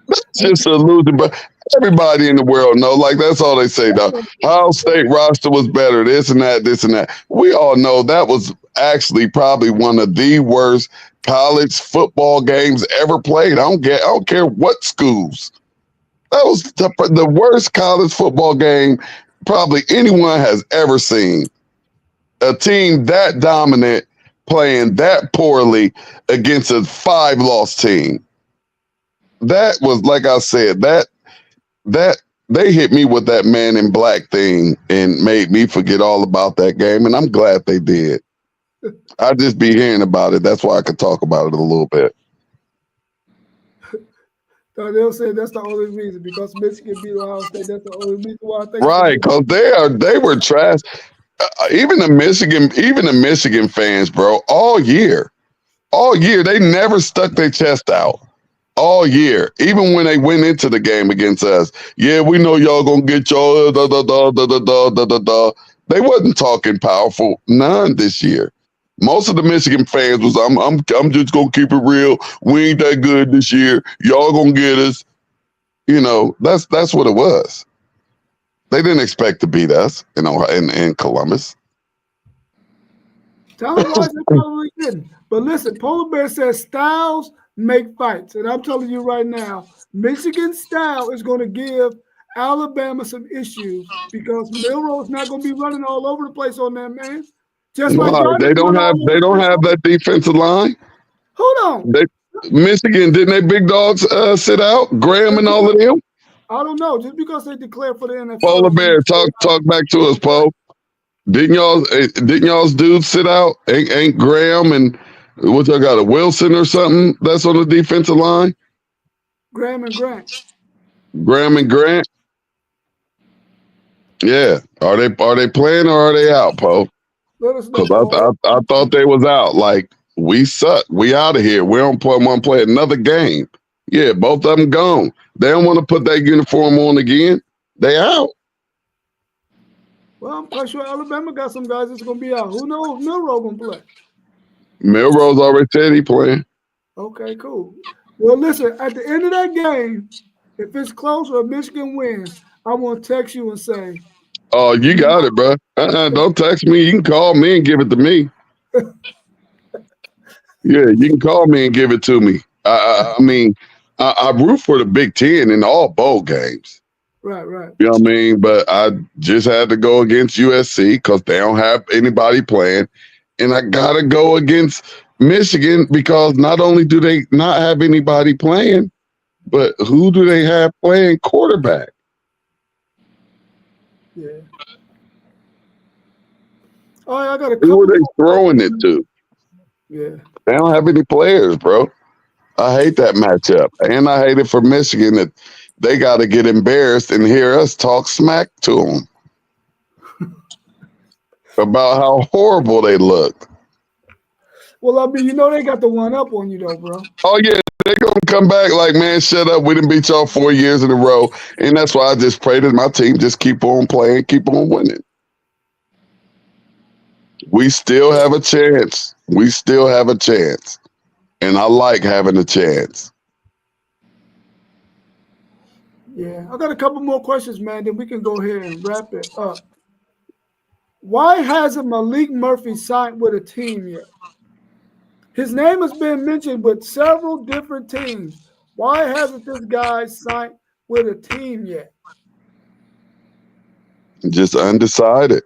That's just an illusion, bro. Everybody in the world know, like that's all they say. Though Ohio State roster was better, this and that. We all know that was actually probably one of the worst college football games ever played. I don't care what schools. That was the worst college football game probably anyone has ever seen. A team that dominant playing that poorly against a 5-loss team. That was, like I said, that they hit me with that man in black thing and made me forget all about that game, and I'm glad they did. I just be hearing about it. That's why I could talk about it a little bit. So they'll say that's the only reason because Michigan beat Ohio State. That's the only reason why I think. Right, because they were trash. Even the Michigan fans, bro. All year, they never stuck their chest out. All year, even when they went into the game against us, yeah, we know y'all gonna get y'all. They wasn't talking powerful none this year. Most of the Michigan fans was, I'm just gonna keep it real. We ain't that good this year. Y'all gonna get us. You know, that's what it was. They didn't expect to beat us, you know, in Columbus. Talent-wise, they probably didn't. But listen, Polar Bear says styles make fights. And I'm telling you right now, Michigan's style is going to give Alabama some issues because Milroe's not going to be running all over the place on that, man. Just like they don't have that defensive line. Hold on. Michigan, didn't they big dogs sit out? Graham and all of them? I don't know. Just because they declared for the NFL. Polar Bear, talk back to us, Poe. Didn't y'all's dudes sit out? Ain't Graham and what y'all got, a Wilson or something that's on the defensive line? Graham and Grant. Yeah. Are they playing or are they out, Poe? Let us know. Because Paul. I thought they was out. Like, we suck. We out of here. We don't want to play another game. Yeah, both of them gone. They don't want to put that uniform on again. They out. Well, I'm quite sure Alabama got some guys that's going to be out. Who knows if Milroe going to play? Milrose already said he playing. Okay, cool. Well, listen, at the end of that game, if it's close or Michigan wins, I want to text you and say, Oh, you got it, bro. Don't text me. You can call me and give it to me. Yeah, you can call me and give it to me. I mean, I root for the Big Ten in all bowl games. right. You know what I mean? But I just had to go against USC because they don't have anybody playing. And I got to go against Michigan because not only do they not have anybody playing, but who do they have playing quarterback? Yeah. All right, I got a Who couple. are they throwing it to? Yeah. They don't have any players, bro. I hate that matchup. And I hate it for Michigan that they got to get embarrassed and hear us talk smack to them about how horrible they look. Well, I mean, you know they got the one up on you, though, bro. Oh, yeah, they're going to come back like, man, shut up. We didn't beat y'all 4 years in a row. And that's why I just pray that my team just keep on playing, keep on winning. We still have a chance. We still have a chance. And I like having a chance. Yeah, I got a couple more questions, man. Then we can go ahead and wrap it up. Why hasn't Malik Murphy signed with a team yet? His name has been mentioned with several different teams. Why hasn't this guy signed with a team yet? Just undecided.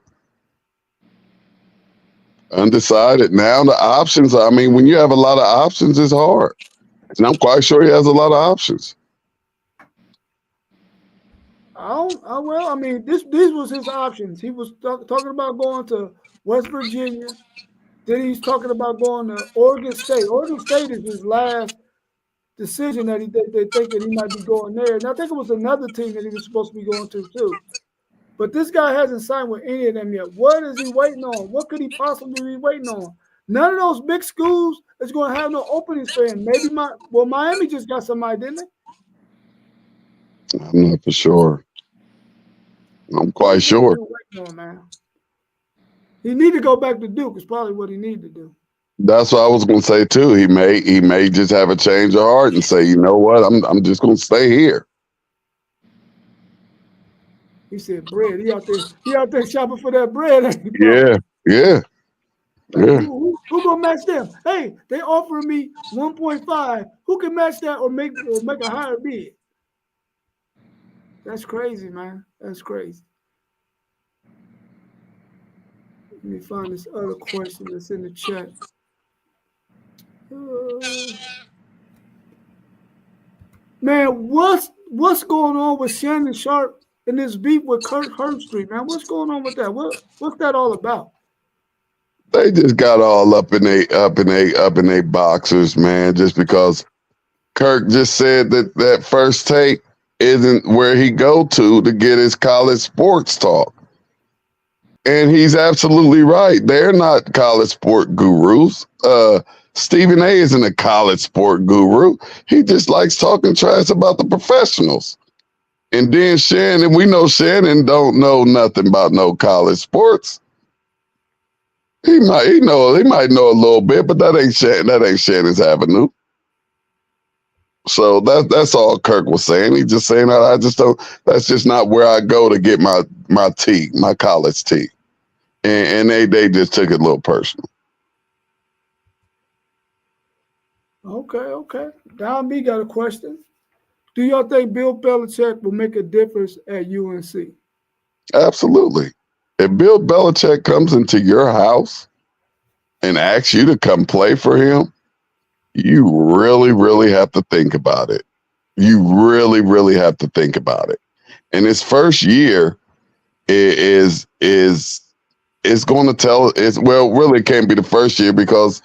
Undecided. Now the options, I mean, when you have a lot of options, it's hard. And I'm quite sure he has a lot of options. Well, I mean, these was his options. He was talking about going to West Virginia. Then he's talking about going to Oregon State. Oregon State is his last decision that they think that he might be going there. And I think it was another team that he was supposed to be going to too. But this guy hasn't signed with any of them yet. What is he waiting on? What could he possibly be waiting on? None of those big schools is going to have no openings for him. Maybe Miami just got somebody, didn't they? I'm not for sure. I'm quite sure. On, man. He need to go back to Duke is probably what he need to do. That's what I was going to say too. He may just have a change of heart and say, you know what, I'm just going to stay here. He said bread. He out there shopping for that bread. Yeah. Who gonna match them? Hey, they offering me 1.5. Who can match that or make a higher bid? That's crazy, man. That's crazy. Let me find this other question that's in the chat. Man, what's going on with Shannon Sharp and this beef with Kirk Herbstreit, man? What's going on with that? What's that all about? They just got all up in they boxers, man, just because Kirk just said that First Take isn't where he go to get his college sports talk. And he's absolutely right. They're not college sport gurus. Stephen A isn't a college sport guru. He just likes talking trash about the professionals. And then Shannon, we know Shannon don't know nothing about no college sports. He might know a little bit, but that ain't Shannon's avenue. So that's all Kirk was saying. He's just saying I just don't. That's just not where I go to get my tea, my college tea. And they just took it a little personal. Okay. Don B got a question. Do y'all think Bill Belichick will make a difference at UNC? Absolutely. If Bill Belichick comes into your house and asks you to come play for him, you really, really have to think about it. You really, really have to think about it. And his first year is going to tell. Really it can't be the first year because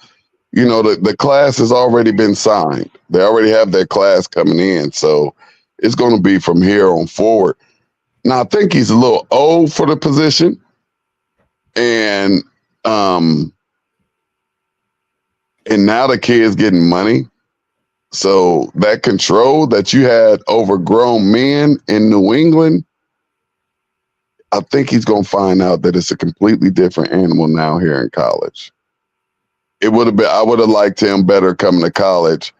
the class has already been signed. They already have their class coming in, so it's going to be from here on forward. Now I think he's a little old for the position, and And now the kid's getting money. So that control that you had over grown men in New England, I think he's going to find out that it's a completely different animal now here in college. I would have liked him better coming to college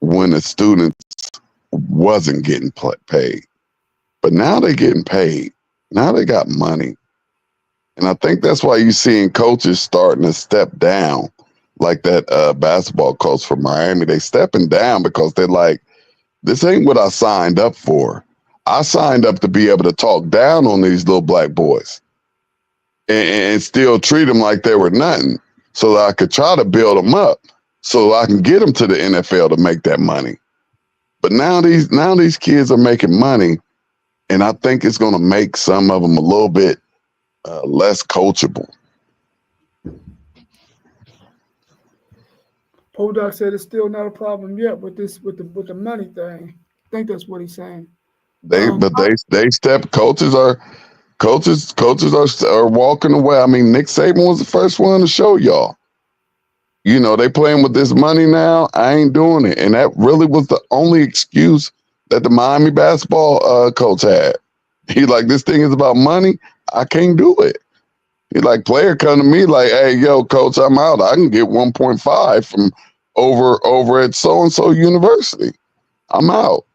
when the students wasn't getting paid. But now they're getting paid. Now they got money. And I think that's why you're seeing coaches starting to step down, like that basketball coach from Miami. They stepping down because they're like, this ain't what I signed up for. I signed up to be able to talk down on these little black boys and still treat them like they were nothing so that I could try to build them up so I can get them to the NFL to make that money. But now these kids are making money, and I think it's going to make some of them a little bit less coachable. Poldock said it's still not a problem yet with the money thing. I think that's what he's saying. They step coaches are walking away. I mean, Nick Saban was the first one to show y'all. You know, they playing with this money now. I ain't doing it. And that really was the only excuse that the Miami basketball coach had. He like, this thing is about money. I can't do it. He like, player come to me like, hey, yo, coach, I'm out. I can get 1.5 from over at so-and-so university. I'm out.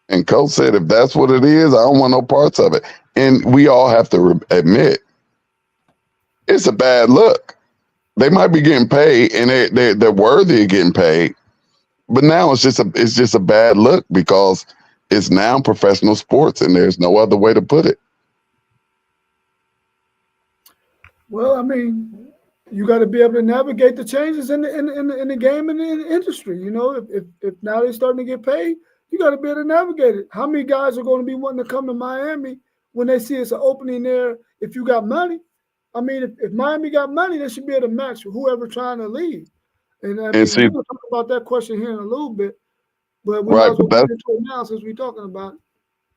And coach said, if that's what it is, I don't want no parts of it. And we all have to admit, it's a bad look. They might be getting paid, and they're worthy of getting paid, but now it's just a bad look because it's now professional sports, and there's no other way to put it. Well, I mean, you got to be able to navigate the changes in the game and in the industry. You know, if now they're starting to get paid, you got to be able to navigate it. How many guys are going to be wanting to come to Miami when they see it's an opening there? If you got money, I mean, if Miami got money, they should be able to match whoever trying to leave. And I mean, we're going to talk about that question here in a little bit, but we might as well get into it now since we're talking about it.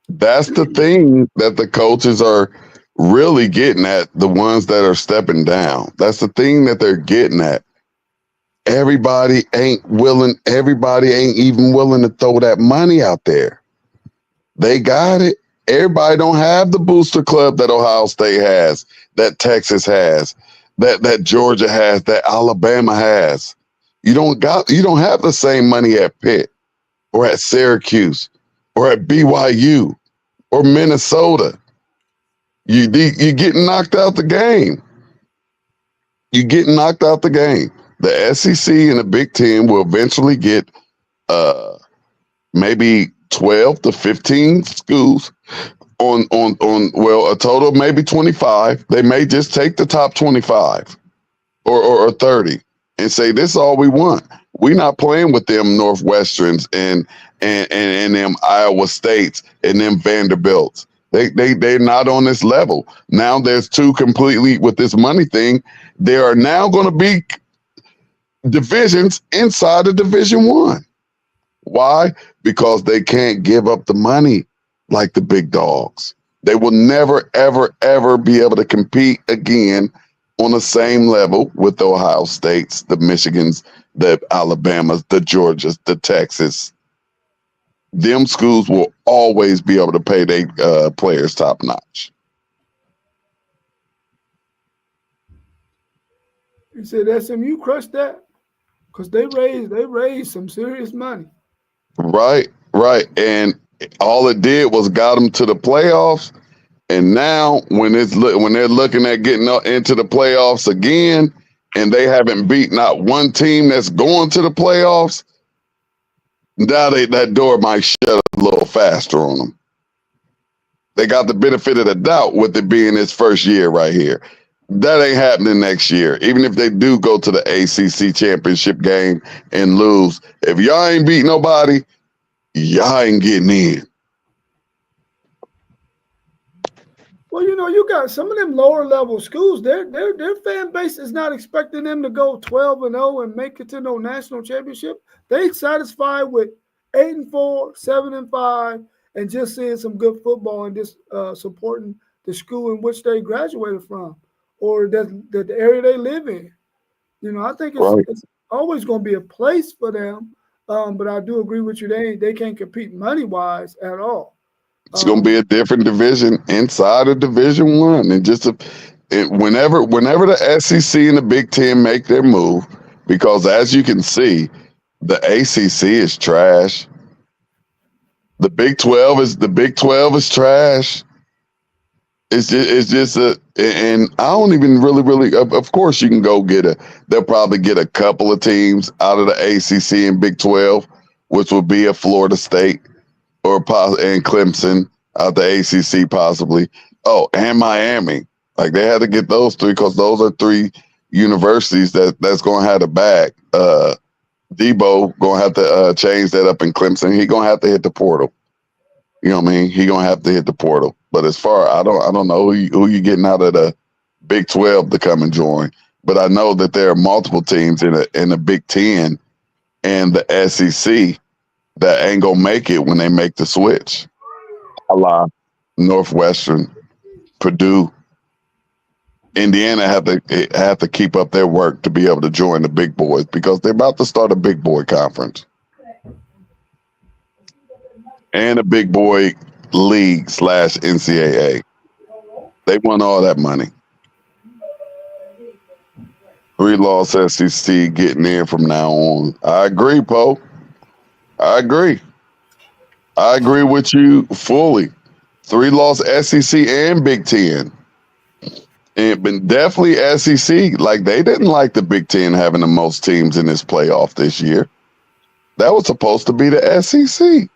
That's the thing that the coaches are really getting at, the ones that are stepping down. That's the thing that they're getting at. Everybody ain't even willing to throw that money out there. They got it. Everybody don't have the booster club that Ohio State has, that Texas has, that Georgia has, that Alabama has. You don't have the same money at Pitt or at Syracuse or at BYU or Minnesota. You're getting knocked out the game. You're getting knocked out the game. The SEC and the Big Ten will eventually get maybe 12 to 15 schools on a total of maybe 25. They may just take the top 25 or 30 and say, this is all we want. We're not playing with them Northwesterns and them Iowa States and them Vanderbilts. They're not on this level. Now there's two completely, with this money thing, there are now going to be divisions inside of Division I. Why? Because they can't give up the money like the big dogs. They will never, ever, ever be able to compete again on the same level with the Ohio States, the Michigans, the Alabamas, the Georgias, the Texas. Them schools will always be able to pay their players top notch. You said SMU crushed that because they raised some serious money. Right. And all it did was got them to the playoffs. And now when they're looking at getting into the playoffs again, and they haven't beat not one team that's going to the playoffs, now that door might shut a little faster on them. They got the benefit of the doubt with it being his first year right here. That ain't happening next year. Even if they do go to the ACC championship game and lose, if y'all ain't beat nobody, y'all ain't getting in. Well, you know, you got some of them lower level schools. Their fan base is not expecting them to go 12-0 and make it to no national championship. They satisfied with 8-4, 7-5, and just seeing some good football and just supporting the school in which they graduated from. or that the area they live in. You know, I think Right. it's always going to be a place for them. But I do agree with you. They can't compete money wise at all. It's going to be a different division inside of Division One, and whenever the SEC and the Big Ten make their move, because as you can see, the ACC is trash. The Big 12 is trash. It's just and I don't even really. Of course, you can go they'll probably get a couple of teams out of the ACC and Big 12, which would be a Florida State and Clemson out the ACC possibly. Oh, and Miami. Like they had to get those three because those are three universities that's going to have to back. Debo going to have to change that up in Clemson. He going to have to hit the portal. You know what I mean? He going to have to hit the portal. But as far, I don't know who you getting out of the Big 12 to come and join. But I know that there are multiple teams in the Big 10 and the SEC that ain't gonna make it when they make the switch. A la Northwestern, Purdue, Indiana have to keep up their work to be able to join the big boys because they're about to start a big boy conference and a big boy league / NCAA. They won all that money. 3-loss SEC getting in from now on. I agree, Poe. I agree with you fully. 3-loss SEC and Big Ten. And but definitely SEC. Like they didn't like the Big Ten having the most teams in this playoff this year. That was supposed to be the SEC.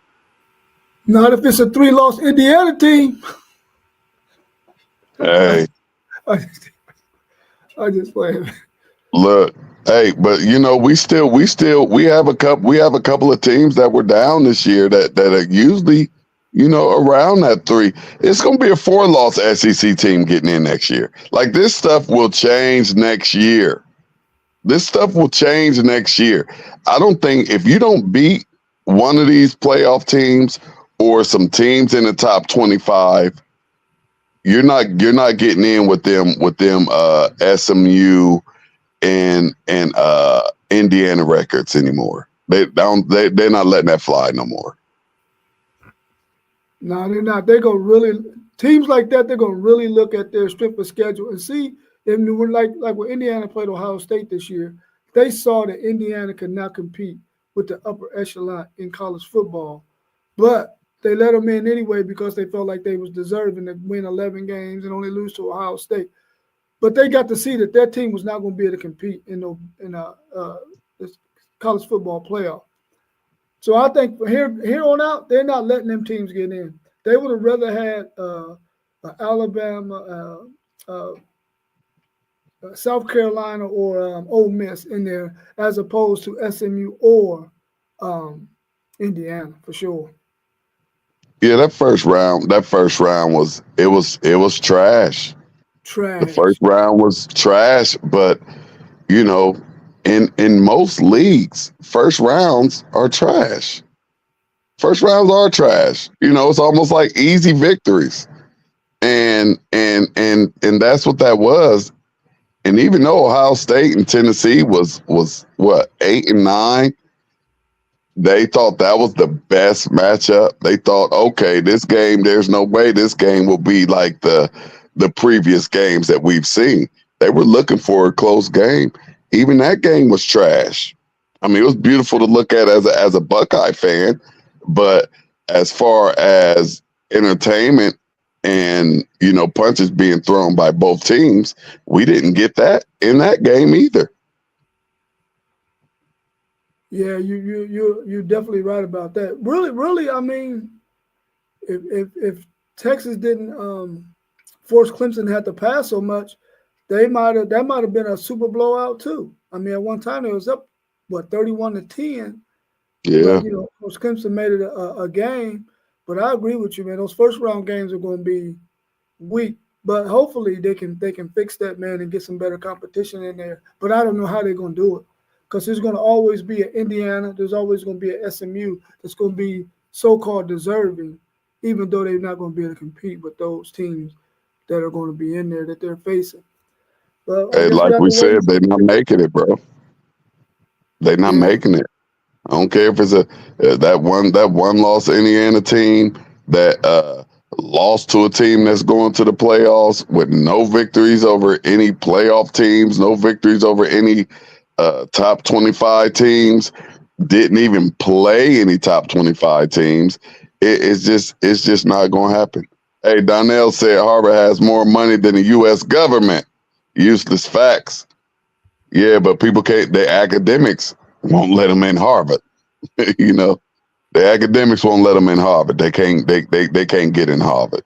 Not if it's a 3-loss Indiana team. Hey, I just play. look, hey, but you know we have a couple of teams that were down this year that are usually, you know, around that 3. It's gonna be a 4-loss SEC team getting in next year. Like this stuff will change next year. I don't think if you don't beat one of these playoff teams or some teams in the top 25, you're not getting in with them SMU and Indiana records anymore. They're not letting that fly no more. No, they're not. They're gonna really teams like that. They're gonna really look at their strength of schedule and see if like when Indiana played Ohio State this year, they saw that Indiana could not compete with the upper echelon in college football, but they let them in anyway because they felt like they was deserving to win 11 games and only lose to Ohio State. But they got to see that their team was not going to be able to compete in this college football playoff. So I think here on out, they're not letting them teams get in. They would have rather had Alabama, South Carolina, or Ole Miss in there as opposed to SMU or Indiana for sure. Yeah, that first round was trash. The first round was trash, but you know, in most leagues, first rounds are trash. You know, it's almost like easy victories. And that's what that was. And even though Ohio State and Tennessee was what 8 and 9, they thought that was the best matchup. They thought, okay, this game, there's no way this game will be like the previous games that we've seen. They were looking for a close game. Even that game was trash. I mean, it was beautiful to look at as a Buckeye fan, but as far as entertainment and, you know, punches being thrown by both teams, we didn't get that in that game either. Yeah, you're definitely right about that. Really, I mean, if Texas didn't force Clemson to have to pass so much, that might have been a super blowout too. I mean, at one time it was up 31-10. Yeah, but, you know, Clemson made it a game. But I agree with you, man. Those first round games are going to be weak. But hopefully they can fix that, man, and get some better competition in there. But I don't know how they're going to do it. Because there's going to always be an Indiana, there's always going to be an SMU that's going to be so-called deserving, even though they're not going to be able to compete with those teams that are going to be in there that they're facing. Well, I Hey, guess we like have we to wait and said, they're see. not making it, bro. They're not Yeah. making it. I don't care if it's that one loss Indiana team that lost to a team that's going to the playoffs with no victories over any playoff teams, no victories over any top 25 teams, didn't even play any top 25 teams. It's just not going to happen. Hey, Donnell said Harvard has more money than the U.S. government. Useless facts. Yeah, but people can't. Their academics won't let them in Harvard. You know, the academics won't let them in Harvard. They can't. They can't get in Harvard.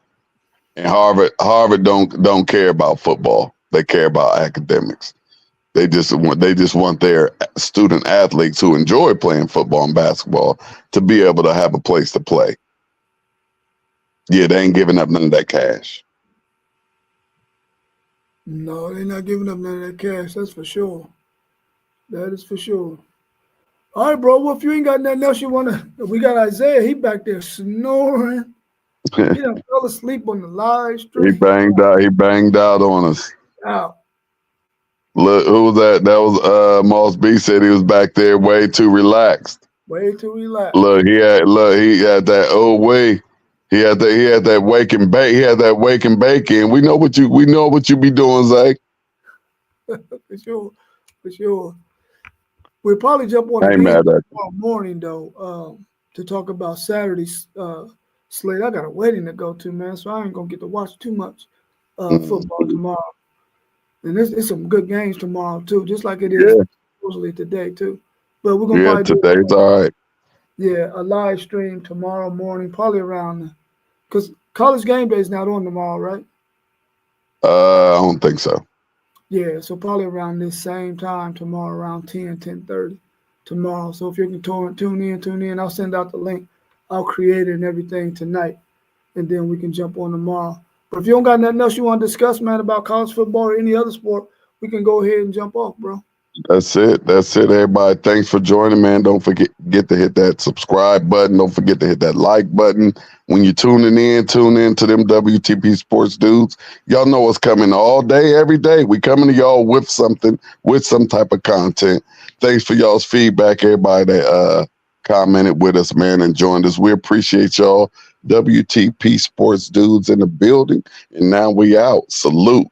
And Harvard don't care about football. They care about academics. They just want their student athletes who enjoy playing football and basketball to be able to have a place to play. Yeah, they ain't giving up none of that cash. No, they're not giving up none of that cash. That's for sure. That is for sure. All right, bro. Well, if you ain't got nothing else you wanna, we got Isaiah. He back there snoring. He done fell asleep on the live He stream. banged out. He banged out on us. Out. Look, who was that? That was Moss B said he was back there way too relaxed. Way too relaxed. He had that old way. He had that wake and bake. He had that wake and bake in. We know what you be doing, Zay. For sure. For sure. We'll probably jump on I ain't again mad at you. tomorrow morning though, to talk about Saturday's slate. I got a wedding to go to, man, so I ain't gonna get to watch too much football tomorrow. And it's some good games tomorrow too, just like it is supposedly today too. But we're gonna probably do Today's all right. a live stream tomorrow morning, probably around because College Game Day is not on tomorrow, right? I don't think so. Yeah, so probably around this same time tomorrow, around 10:30 tomorrow. So if you can tune in. I'll send out the link. I'll create it and everything tonight, and then we can jump on tomorrow. But if you don't got nothing else you want to discuss, man, about college football or any other sport, we can go ahead and jump off, bro. That's it, everybody. Thanks for joining, man. Don't forget to hit that subscribe button. Don't forget to hit that like button. When you're tuning in, tune in to them WTP Sports Dudes. Y'all know what's coming all day, every day. We coming to y'all with something, with some type of content. Thanks for y'all's feedback, everybody that commented with us, man, and joined us. We appreciate y'all. WTP Sports Dudes in the building. And now we out. Salute.